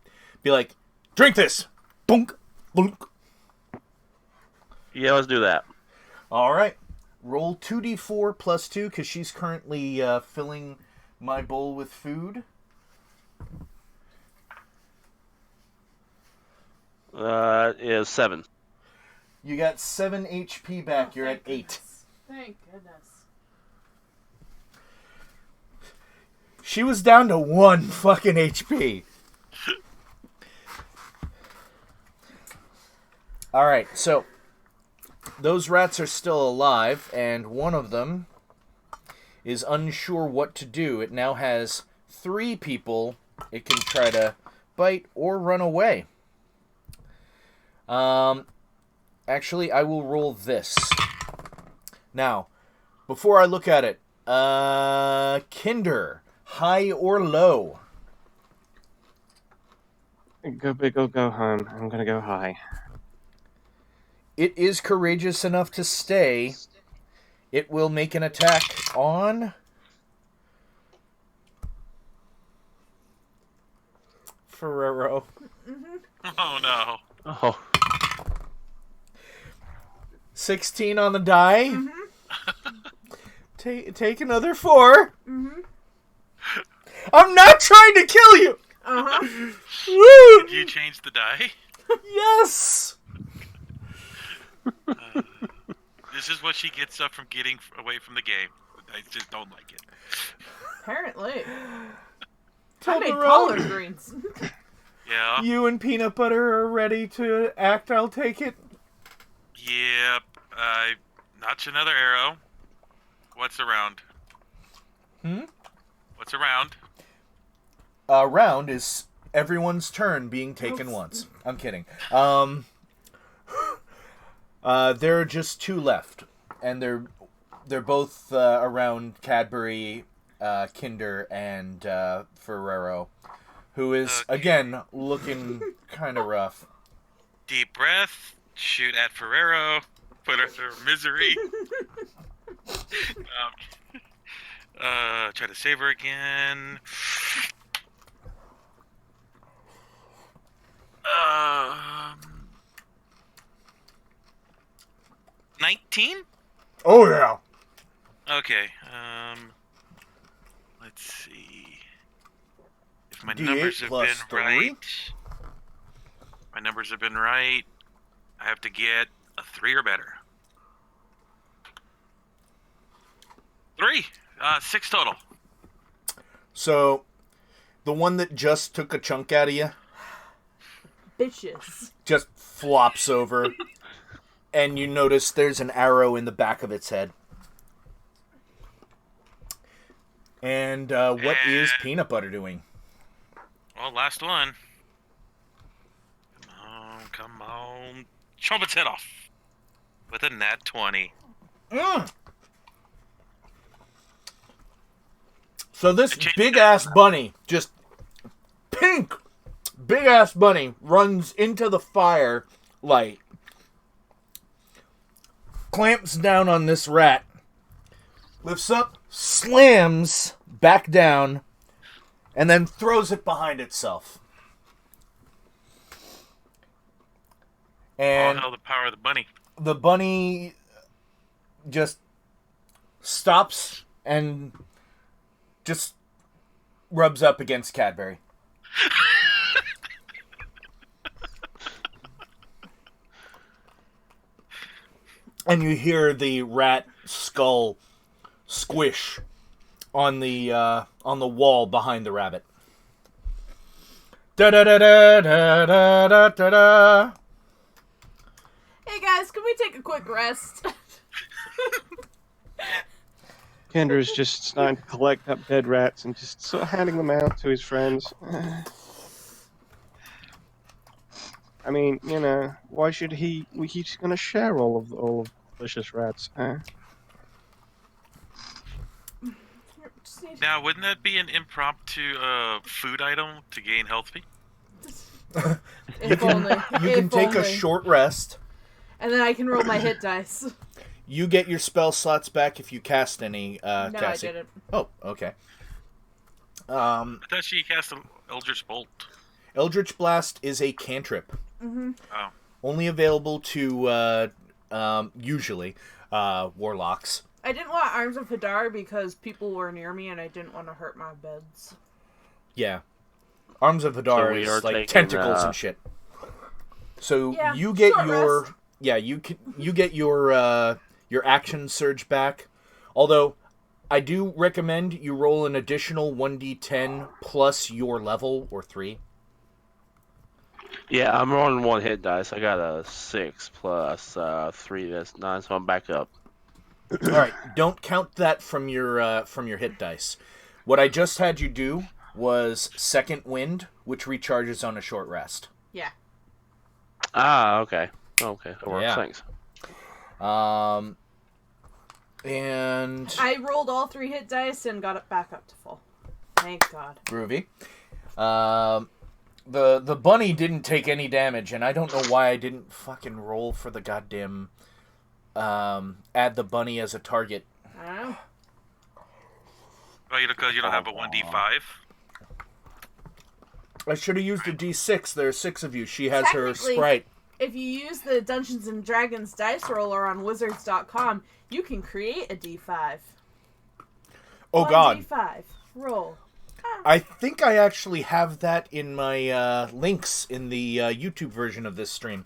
be like, drink this! Boonk! Boonk! Yeah, let's do that. Alright. Roll 2d4 plus 2 because she's currently filling my bowl with food. Is 7. You got 7 HP back. You're at 8. Thank goodness. She was down to 1 fucking HP. Alright, so those rats are still alive, and one of them is unsure what to do. It now has 3 people it can try to bite or run away. Actually, I will roll this. Now, before I look at it, Kinder, high or low? Go big or go home. I'm gonna go high. It is courageous enough to stay. It will make an attack on Ferrero. Oh no. Oh, 16 on the die. Take another 4. I'm not trying to kill you. Woo! Did you change the die? Yes. This is what she gets up from getting away from the game. I just don't like it. Apparently. I Tell made the collard road. greens. Yeah. You and Peanut Butter are ready to act. I'll take it. Yep. I notch another arrow. What's around? What's around? Round is everyone's turn being taken once. I'm kidding. There are just 2 left, and they're both around Cadbury, Kinder, and Ferrero, who is again looking kind of rough. Deep breath. Shoot at Ferrero. Put her through misery. Try to save her again. 19? Oh yeah. Okay. Let's see. If my D8 numbers have plus been 3. right. My numbers have been right. I have to get a 3 or better. 3. 6 total. So, the one that just took a chunk out of you Bitches. just flops over, and you notice there's an arrow in the back of its head. And what is Peanut Butter doing? Well, last one. Come on. Chomp its head off. With a nat 20. So this big-ass bunny, just pink, big-ass bunny, runs into the fire light, clamps down on this rat, lifts up, slams back down, and then throws it behind itself. And All hell the power of the bunny. the bunny just stops and just rubs up against Cadbury. And you hear the rat skull squish on the wall behind the rabbit. Da da da da da da da da. Hey guys, can we take a quick rest? Kendra's just starting to collect up dead rats and just sort of handing them out to his friends. I mean, why should he? He's going to share all of the delicious rats. Now, wouldn't that be an impromptu food item to gain health speed? If only. You can take a short rest. And then I can roll my hit dice. You get your spell slots back if you cast any, No, Cassie. I didn't. Oh, okay. I thought she cast an Eldritch Bolt. Eldritch Blast is a cantrip. Mm-hmm. Oh. Only available to, usually, warlocks. I didn't want Arms of Hadar because people were near me and I didn't want to hurt my beds. Yeah. Arms of Hadar is like tentacles and shit. So Yeah, you get short your rest. you get your action surge back. Although I do recommend you roll an additional 1d10 plus your level or 3. Yeah, I'm rolling 1 hit dice. I got a 6 plus 3. That's 9, so I'm back up. All right, don't count that from your hit dice. What I just had you do was Second Wind, which recharges on a short rest. Yeah. Ah, okay. Okay, that works. Yeah. Thanks. And I rolled all 3 hit dice and got it back up to full. Thank God. groovy. The bunny didn't take any damage, and I don't know why I didn't fucking roll for the goddamn add the bunny as a target. I don't know. Oh, because you don't have a 1d5? I should have used a d6. There are 6 of you. She has her Technically, sprite. If you use the Dungeons and Dragons dice roller on wizards.com, you can create a D5. Oh god. 1d5. Roll. I think I actually have that in my links in the YouTube version of this stream.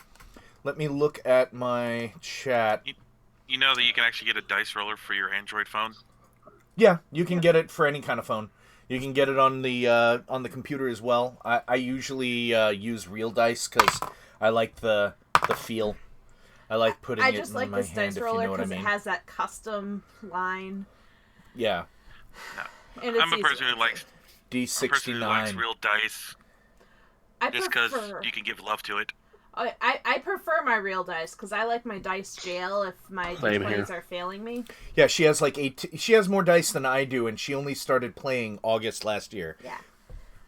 Let me look at my chat. You know that you can actually get a dice roller for your Android phone? Yeah, you can get it for any kind of phone. You can get it on the computer as well. I usually use real dice because I like the feel. I like putting it in like my this hand, dice if you roller know what I because mean. it has that custom line. Yeah. And it's I'm a person who likes D69. real dice I just because prefer. you can give love to it. I prefer my real dice because I like my dice jail if my Same here. D20s are failing me. Yeah, she has like she has more dice than I do, and she only started playing August last year. Yeah.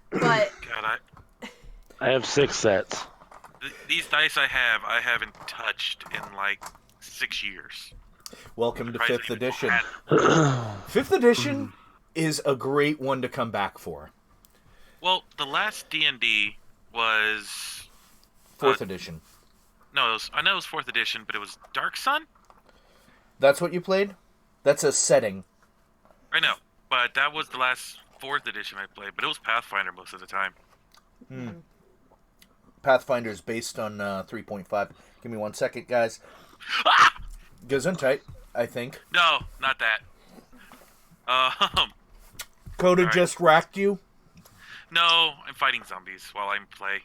But God, I have 6 sets. these dice I haven't touched in like 6 years. Welcome to Surprised 5th I even edition. had it. 5th edition is a great one to come back for. Well, the last D&D was 4th edition. no, I know it was 4th edition, but it was Dark Sun. That's what you played? That's a setting. I know, but that was the last 4th edition I played. But it was Pathfinder most of the time. Pathfinder's based on 3.5. Give me 1 second, guys. Ah! Gesundheit, I think. No, not that. Coda Alright. just racked you? No, I'm fighting zombies while I'm play.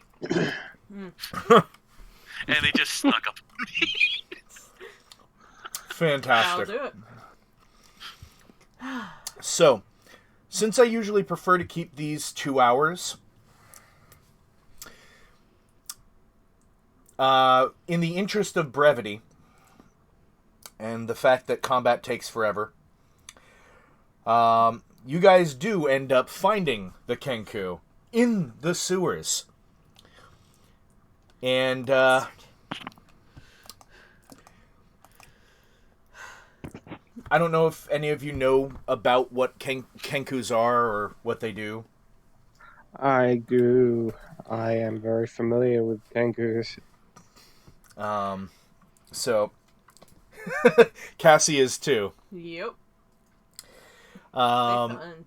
And they just snuck up. I'll Fantastic. do it. So, since I usually prefer to keep these 2 hours, in the interest of brevity, and the fact that combat takes forever, you guys do end up finding the Kenku in the sewers. And, I don't know if any of you know about what Kenkus are or what they do. I do. I am very familiar with kangaroos. So, Cassie is too. Yep. Um, Fun.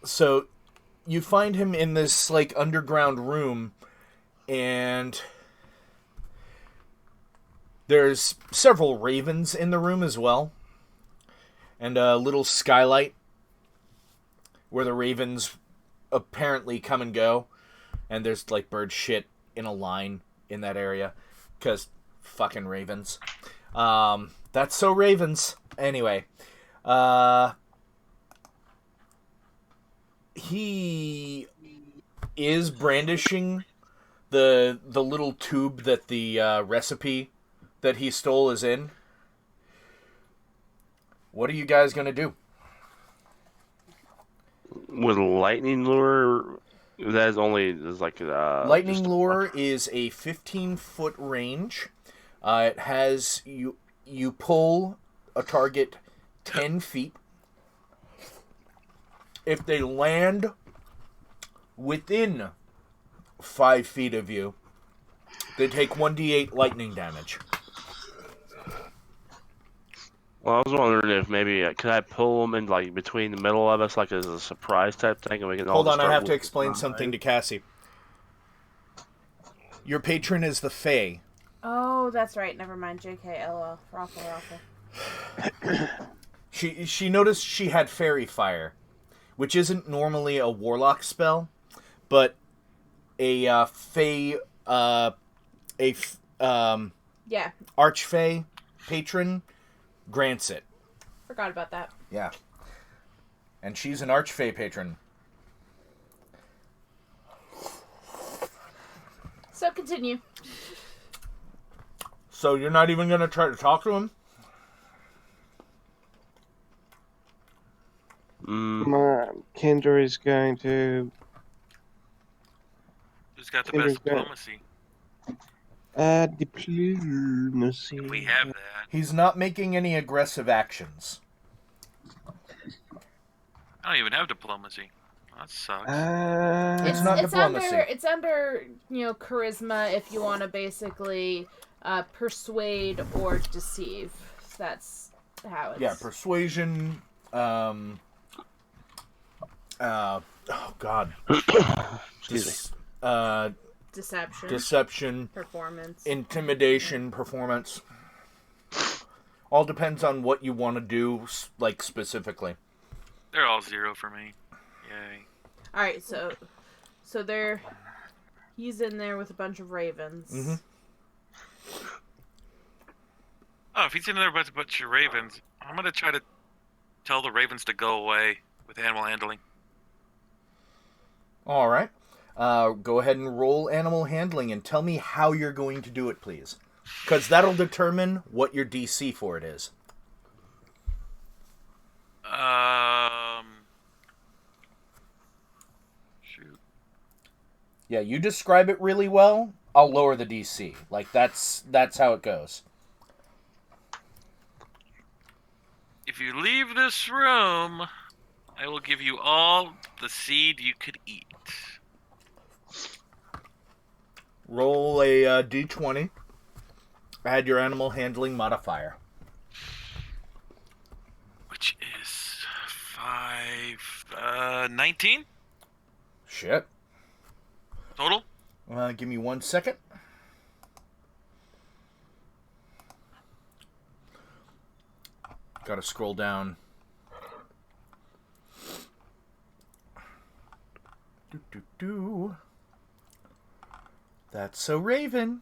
so, you find him in this, like, underground room, and there's several ravens in the room as well, and a little skylight where the ravens apparently come and go, and there's, like, bird shit in a line in that area, because Fucking ravens. That's so ravens. Anyway. He is brandishing the little tube that the recipe that he stole is in. What are you guys gonna do? With lightning lure, that is only is like Lightning lure is a 15-foot range. It has you pull a target 10 feet. If they land within 5 feet of you, they take 1d8 lightning damage. Well, I was wondering if maybe could I pull them in like between the middle of us, like as a surprise type thing, and we can all. Hold just on, I start have to whooping explain them, something right? to Cassie. Your patron is the Fae. Oh, that's right. Never mind. JK, LOL. Raffle. She noticed she had fairy fire, which isn't normally a warlock spell, but a Fae, Yeah, Archfey patron grants it. forgot about that. Yeah. And she's an Archfey patron. So continue. So you're not even going to try to talk to him? Kendra is going to. Who's got the Kendra's best got- diplomacy? Diplomacy. If we have that. He's not making any aggressive actions. I don't even have diplomacy. That sucks. It's not diplomacy. It's under charisma if you want to basically persuade or deceive. That's how it's. Yeah, persuasion. Oh God. Excuse me. Deception. Performance. Intimidation, performance. All depends on what you want to do, like, specifically. They're all 0 for me. Yay. All right, so he's in there with a bunch of ravens. Mm-hmm. Oh, if he's in there with a bunch of ravens, I'm gonna try to tell the ravens to go away with animal handling. All right. Go ahead and roll animal handling and tell me how you're going to do it, please. Because that'll determine what your DC for it is. Shoot. Yeah, you describe it really well, I'll lower the DC. Like, that's how it goes. If you leave this room, I will give you all the seed you could eat. Roll a D20. Add your animal handling modifier. Which is 19 Shit. total. Give me 1 second. Gotta scroll down. Do. That's so Raven.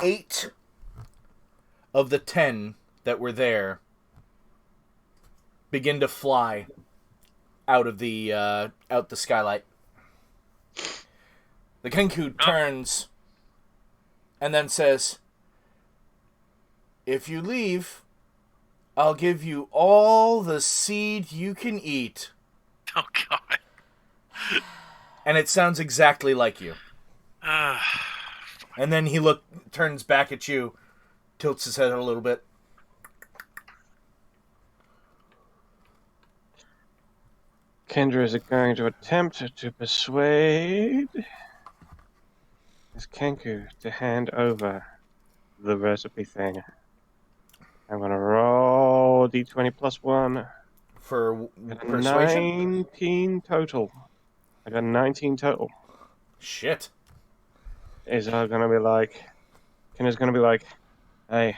Eight of the 10 that were there begin to fly out of the out the skylight. The Kenku turns and then says, "If you leave, I'll give you all the seed you can eat." Oh God. And it sounds exactly like you. And then he turns back at you, tilts his head a little bit. Kendra is going to attempt to persuade Miss Kenku to hand over the recipe thing. I'm going to roll D20 plus 1. For persuasion? 19 total. I got 19 total. Shit. is gonna be like, Kinder's gonna be like, hey,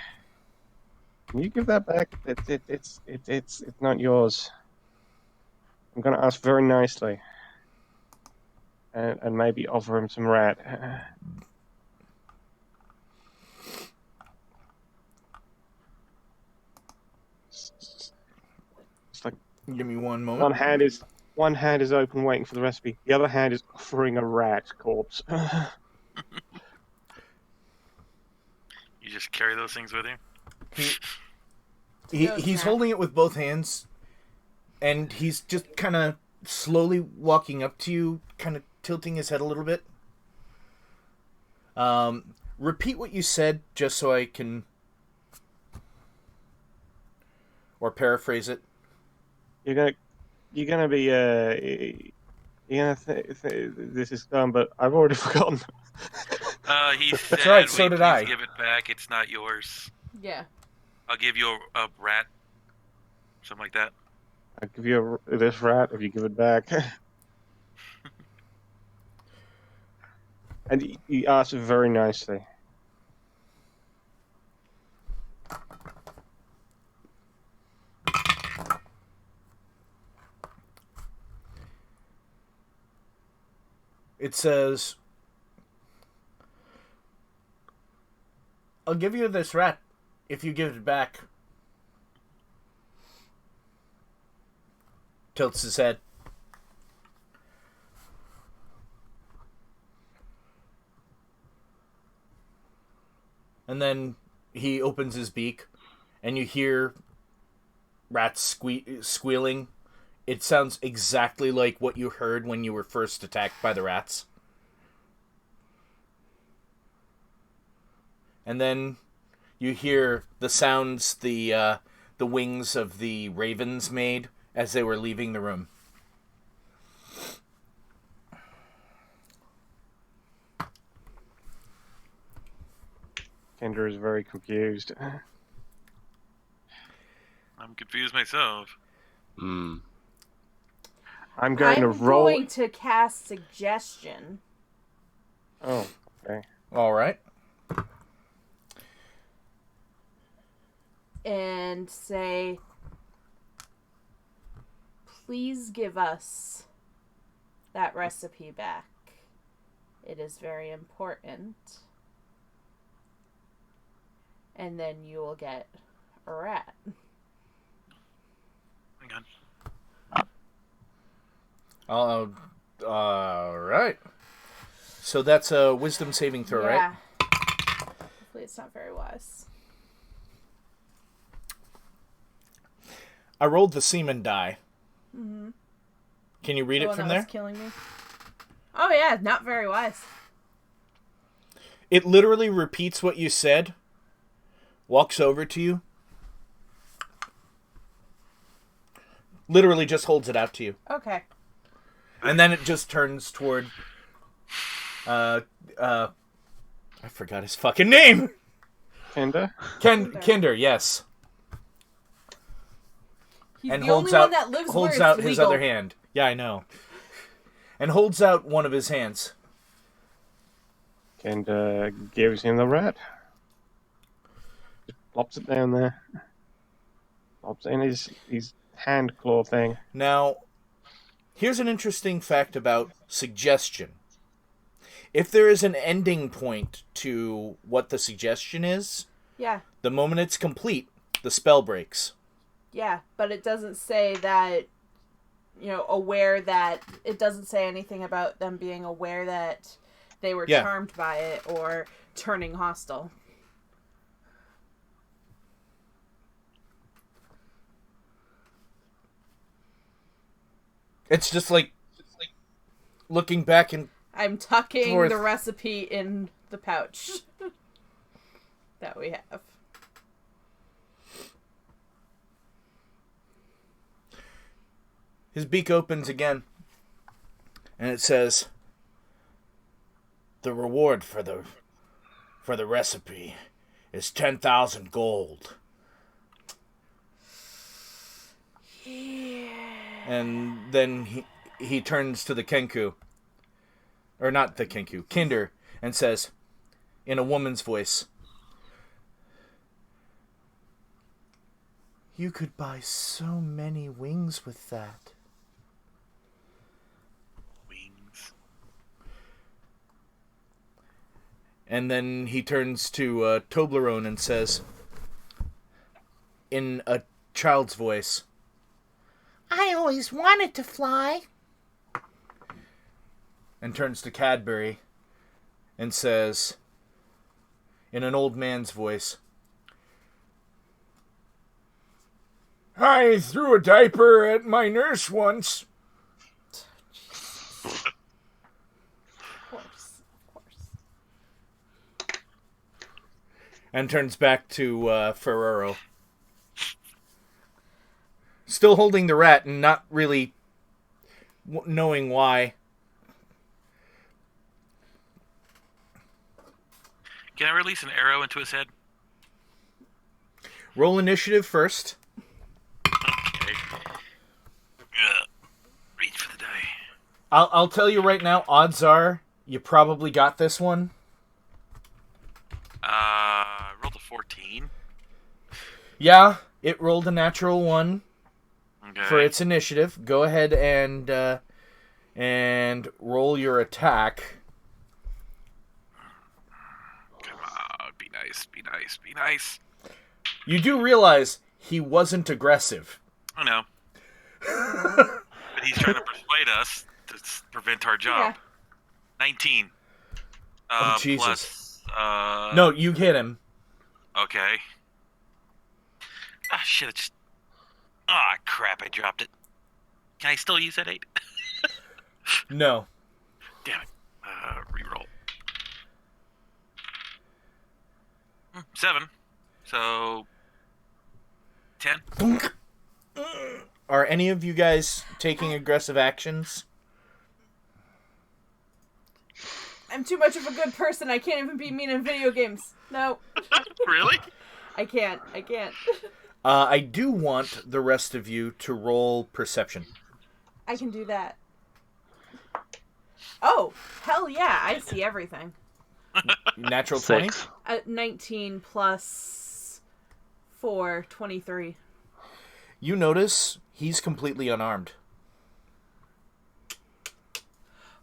can you give that back? It's not yours. I'm gonna ask very nicely, and maybe offer him some rat. It's like Give me one moment. one hand is open, waiting for the recipe. The other hand is offering a rat corpse. You just carry those things with you? He's holding it with both hands, and he's just kind of slowly walking up to you, kind of tilting his head a little bit. Repeat what you said, just so I can... Or paraphrase it. You're gonna be this is dumb, but I've already forgotten. He said, That's right, so "Wait, did please I. give it back. It's not yours. Yeah. I'll give you a rat." Something like that. I'll give you this rat if you give it back. And he asked very nicely. It says, I'll give you this rat if you give it back. Tilts his head. And then he opens his beak, and you hear rats squealing. It sounds exactly like what you heard when you were first attacked by the rats. And then you hear the sounds the wings of the ravens made as they were leaving the room. Kendra is very confused. I'm confused myself. I'm going to roll. I'm going to cast suggestion. Oh, okay. All right. And say, please give us that recipe back. It is very important. And then you will get a rat. Hang on. All right. So that's a wisdom saving throw, right? Yeah. Hopefully it's not very wise. I rolled the semen die. Mm-hmm. Can you read it from there? Was killing me. Oh yeah, not very wise. It literally repeats what you said, walks over to you, literally just holds it out to you. Okay. And then it just turns toward I forgot his fucking name. Kendra? Kinder, yes. He's And the holds only out one that lives holds where out it's his legal. other hand. Yeah, I know. And holds out one of his hands. Kendra gives him the rat. Just plops it down there. Plops it in his hand claw thing. Now, here's an interesting fact about suggestion. If there is an ending point to what the suggestion is, Yeah. the moment it's complete, the spell breaks. Yeah, but it doesn't say that, aware that, it doesn't say anything about them being aware that they were charmed by it or turning hostile. It's just like looking back and I'm tucking forth. the recipe in the pouch that we have. His beak opens again, and it says, "The reward for the recipe is 10,000 gold." Yeah. And then he turns to the Kenku, or not the Kenku, Kinder, and says, in a woman's voice. You could buy so many wings with that. Wings. And then he turns to Toblerone and says, in a child's voice, I always wanted to fly. And turns to Cadbury and says, in an old man's voice, I threw a diaper at my nurse once. Of course. And turns back to Ferrero. Still holding the rat and not really knowing why. Can I release an arrow into his head? Roll initiative first. Okay. Reach for the die. I'll tell you right now, odds are you probably got this one. Rolled a 14. Yeah, it rolled a natural 1 Okay. for its initiative. Go ahead and roll your attack. Come on, be nice, be nice, be nice. You do realize he wasn't aggressive. I know. But he's trying to persuade us to prevent our job. Yeah. 19. Oh, Jesus. Plus, No, you hit him. Okay. Ah, shit, it just... Ah, crap, I dropped it. Can I still use that 8? No. Damn it. Reroll. 7. So... 10? Are any of you guys taking aggressive actions? I'm too much of a good person. I can't even be mean in video games. No. Really? I can't. I do want the rest of you to roll perception. I can do that. Oh, hell yeah. I see everything. Natural 20? 6. 19 plus 4, 23. You notice he's completely unarmed.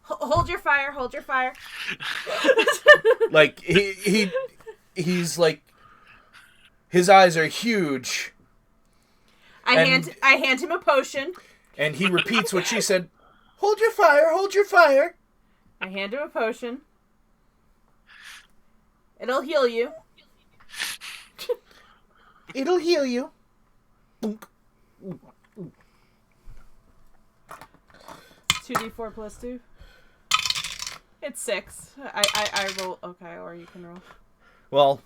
Hold your fire. Like, he's like, his eyes are huge. I hand him a potion. And he repeats what she said, hold your fire. I hand him a potion. It'll heal you. It'll heal you. 2d4 plus 2. It's 6. I roll. Okay, or you can roll. Well,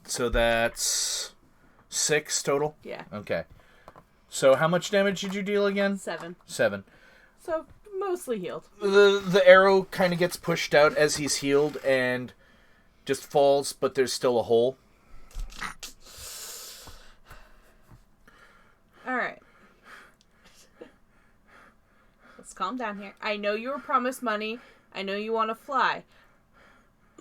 so that's 6 total? Yeah. Okay. So how much damage did you deal again? 7. 7. So, mostly healed. The arrow kind of gets pushed out as he's healed and just falls, but there's still a hole. Alright. Let's calm down here. I know you were promised money. I know you want to fly.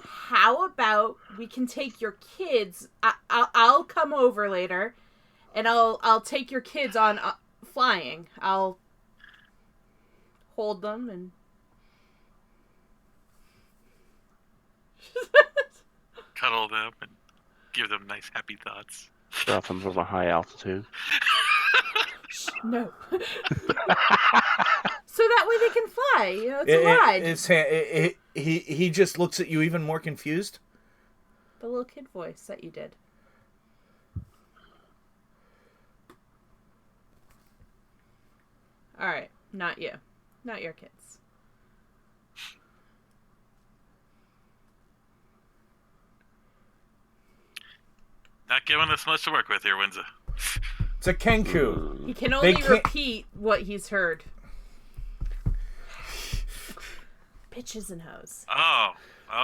How about we can take your kids? I'll come over later, and I'll take your kids on flying. I'll hold them and Cuddle them and give them nice, happy thoughts. Drop them from a high altitude. no. So that way they can fly. You know, it's a ride. He just looks at you even more confused. The little kid voice that you did. All right, not you, not your kids. Not giving us much to work with here, Winza. It's a Kenku. He can only repeat what he's heard. Bitches and hoes. Oh,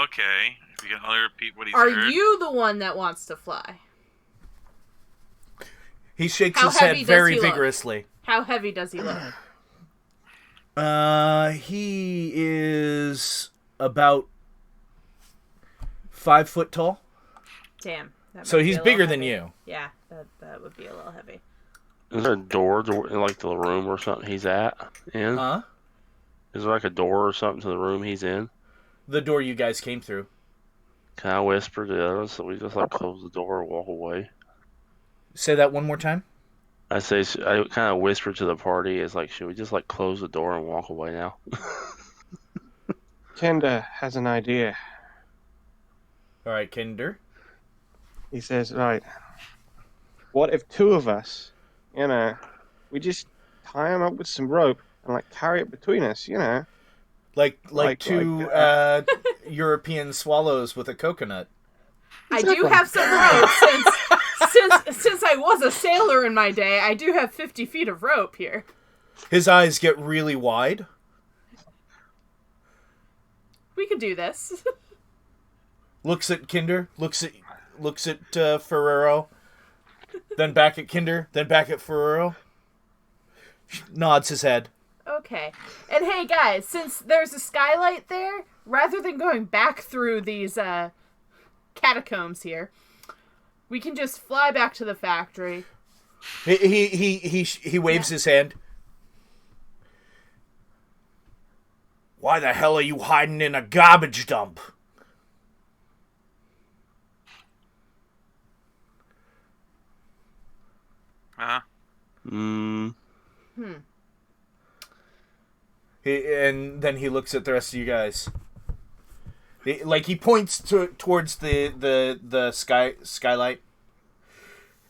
okay. If you can only repeat what he's Are heard. you the one that wants to fly? He shakes How his head heavy very does he look? vigorously. How heavy does he look? He is about 5 foot tall. Damn. So he's bigger than you. Yeah, that would be a little heavy. Is there a door in like the room or something he's in? Huh? Is there like a door or something to the room he's in? The door you guys came through. Can I whisper to the others so we just like close the door and walk away? Say that one more time. I kind of whisper to the party, it's like, should we just like close the door and walk away now? Kenda has an idea. All right, Kinder. He says, right, what if 2 of us, we just tie him up with some rope and like carry it between us, Like 2 European swallows with a coconut. Exactly. I do have some rope since I was a sailor in my day. I do have 50 feet of rope here. His eyes get really wide. We could do this. Looks at Kinder. Looks at Ferrero. Then back at Kinder. Then back at Ferrero. Nods his head. Okay. And hey, guys, since there's a skylight there, rather than going back through these catacombs here, we can just fly back to the factory. He waves his hand. Why the hell are you hiding in a garbage dump? Huh? And then he looks at the rest of you guys. He points towards the skylight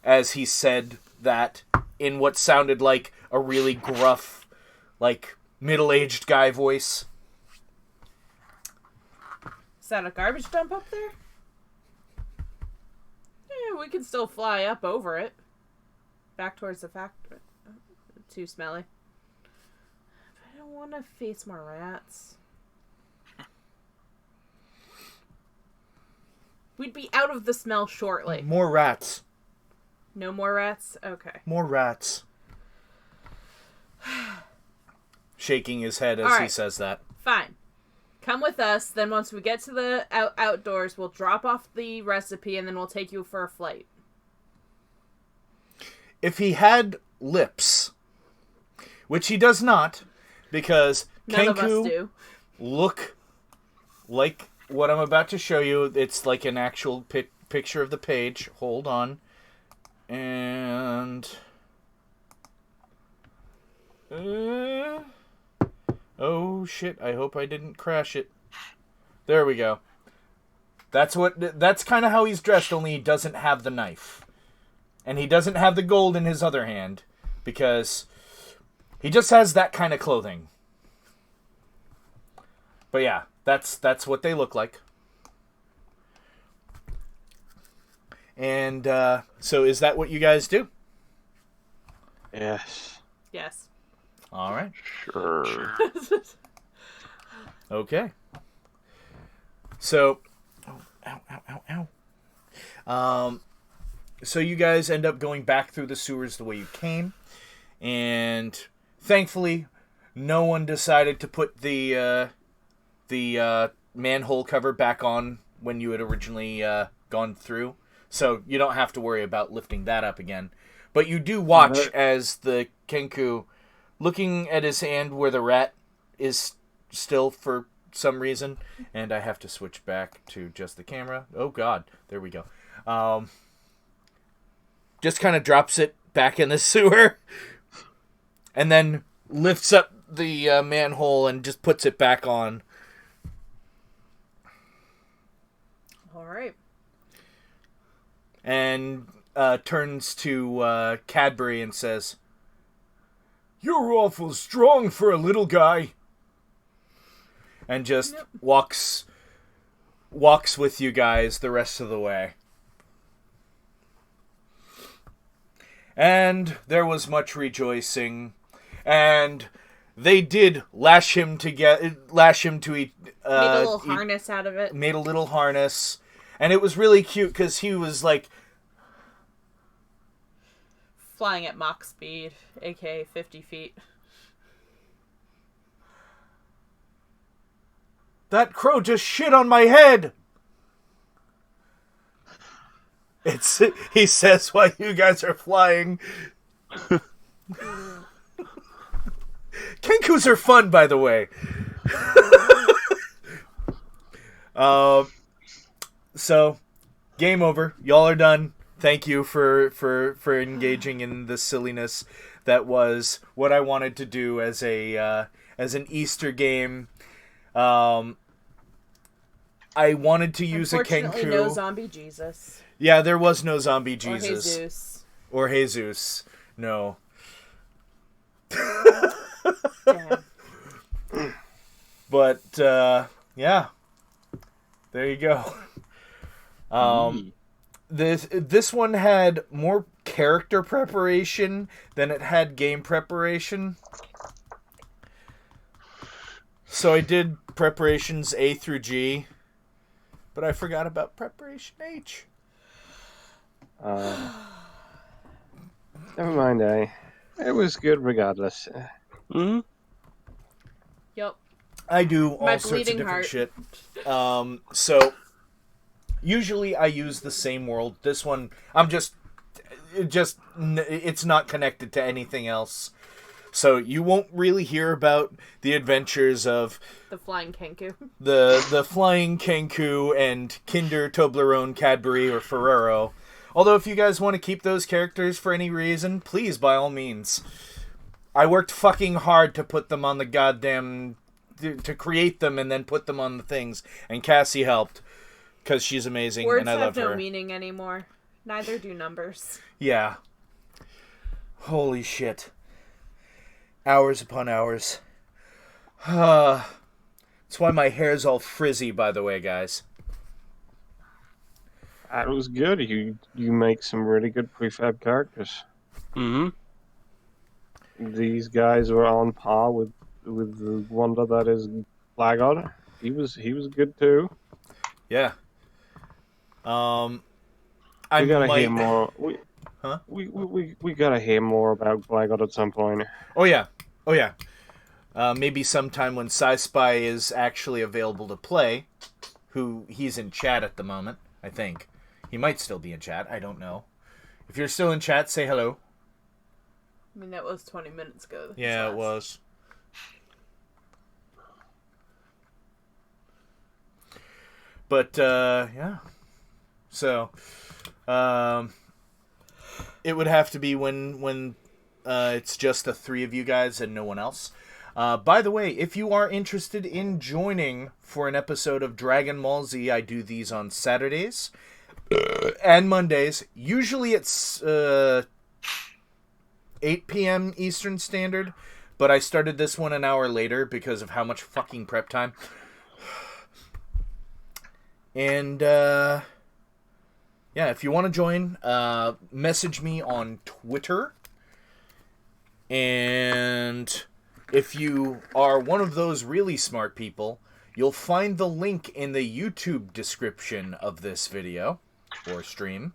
as he said that in what sounded like a really gruff, like middle-aged guy voice. Is that a garbage dump up there? Yeah, we can still fly up over it. Back towards the factory. Too smelly. I don't want to face more rats. We'd be out of the smell shortly. More rats. No more rats? Okay. More rats. Shaking his head as he says that. Fine. Come with us, then once we get to the outdoors, we'll drop off the recipe and then we'll take you for a flight. If he had lips, which he does not, because None of us Kenku do. look like what I'm about to show you. It's like an actual picture of the page. Hold on. And... oh, shit. I hope I didn't crash it. There we go. That's kind of how he's dressed, only he doesn't have the knife. And he doesn't have the gold in his other hand, because he just has that kind of clothing. But yeah, that's what they look like. And so is that what you guys do? Yes. Yes. All right. Sure. Okay. So, so you guys end up going back through the sewers the way you came, and thankfully, no one decided to put the manhole cover back on when you had originally gone through, so you don't have to worry about lifting that up again. But you do watch as the Kenku, looking at his hand where the rat is still for some reason, and I have to switch back to just the camera. Oh god, there we go. Just kind of drops it back in the sewer, and then lifts up the manhole and just puts it back on. All right. And turns to Cadbury and says, "You're awful strong for a little guy." And just walks with you guys the rest of the way. And there was much rejoicing, and they did lash him to made a little harness out of it. Made a little harness, and it was really cute because he was like flying at Mach speed, aka 50 feet. That crow just shit on my head. He says while you guys are flying. Kenkus are fun, by the way. So, game over. Y'all are done. Thank you for engaging in the silliness that was what I wanted to do as an Easter game. I wanted to use a Kenku. Unfortunately, no zombie Jesus. Yeah, there was no zombie Jesus. Or Jesus. Or Jesus. No. Damn. But, yeah. There you go. This one had more character preparation than it had game preparation. So I did preparations A through G, but I forgot about preparation H. Never mind, it was good regardless. Mm-hmm. Yep. I do all My sorts of bleeding different heart. shit. So usually I use the same world. This one, it's not connected to anything else. So you won't really hear about the adventures of The flying Kenku. the flying Kenku and Kinder, Toblerone, Cadbury, or Ferrero. Although if you guys want to keep those characters for any reason, please, by all means. I worked fucking hard to put them on the goddamn... to create them and then put them on the things. And Cassie helped. Because she's amazing Words and I love have no her. meaning anymore. Neither do numbers. Yeah. Holy shit. Hours upon hours. That's why my hair's all frizzy, by the way, guys. That was good. You make some really good prefab characters. Mm-hmm. These guys were on par with the wonder that is Blackguard. He was good too. Yeah. We gotta hear more. We gotta hear more about Blackguard at some point. Oh yeah. Maybe sometime when PsySpy is actually available to play. He's in chat at the moment, I think. He might still be in chat. I don't know. If you're still in chat, say hello. I mean, that was 20 minutes ago. Yeah, it was. But, yeah. So, it would have to be when it's just the three of you guys and no one else. By the way, if you are interested in joining for an episode of Dragon Ball Z, I do these on Saturdays and Mondays. Usually it's 8 p.m. Eastern Standard, but I started this one an hour later because of how much fucking prep time. And, yeah, if you want to join, message me on Twitter. And if you are one of those really smart people, you'll find the link in the YouTube description of this video or stream.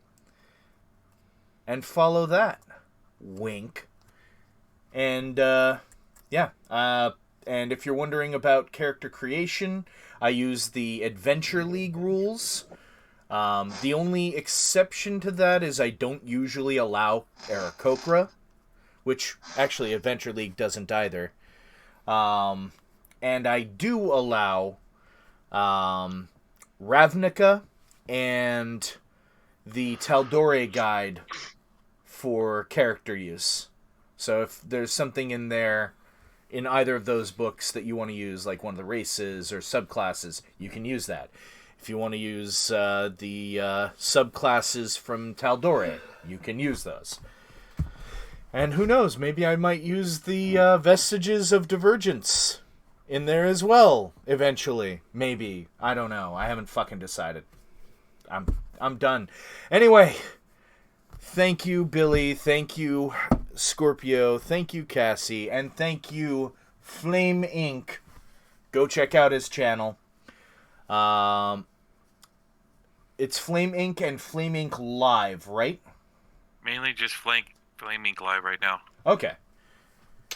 And follow that. Wink. And, yeah. And if you're wondering about character creation, I use the Adventure League rules. The only exception to that is I don't usually allow Aarakocra, which actually Adventure League doesn't either. And I do allow Ravnica and the Tal'Dorei guide for character use. So if there's something in there, in either of those books that you want to use, like one of the races or subclasses, you can use that. If you want to use the subclasses from Tal'Dorei, you can use those. And who knows, maybe I might use the vestiges of Divergence in there as well, eventually. Maybe. I don't know. I haven't fucking decided. I'm done. Anyway, thank you, Billy. Thank you, Scorpio. Thank you, Cassie. And thank you, Flame Inc. Go check out his channel. It's Flame Inc. and Flame Inc. Live, right? Mainly just Flame Inc. Live right now. Okay.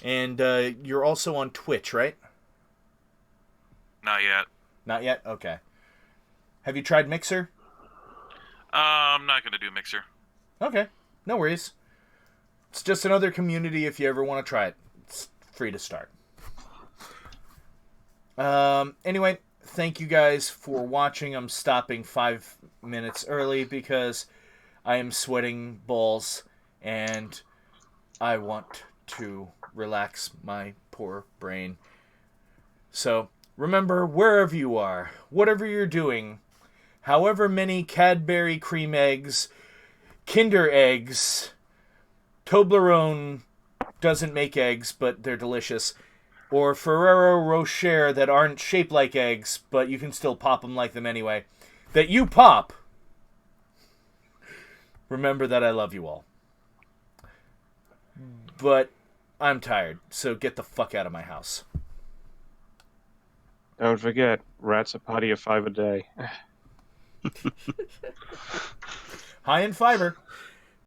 And you're also on Twitch, right? Not yet. Not yet? Okay. Have you tried Mixer? I'm not gonna do Mixer. Okay, no worries. It's just another community if you ever want to try it. It's free to start. Anyway, thank you guys for watching. I'm stopping 5 minutes early because I am sweating balls and I want to relax my poor brain. So, remember, wherever you are, whatever you're doing, however many Cadbury cream eggs, Kinder eggs, Toblerone doesn't make eggs, but they're delicious, or Ferrero Rocher that aren't shaped like eggs, but you can still pop them like them anyway, that you pop, remember that I love you all. But I'm tired, so get the fuck out of my house. Don't forget, rats are potty of 5 a day. High in fiber.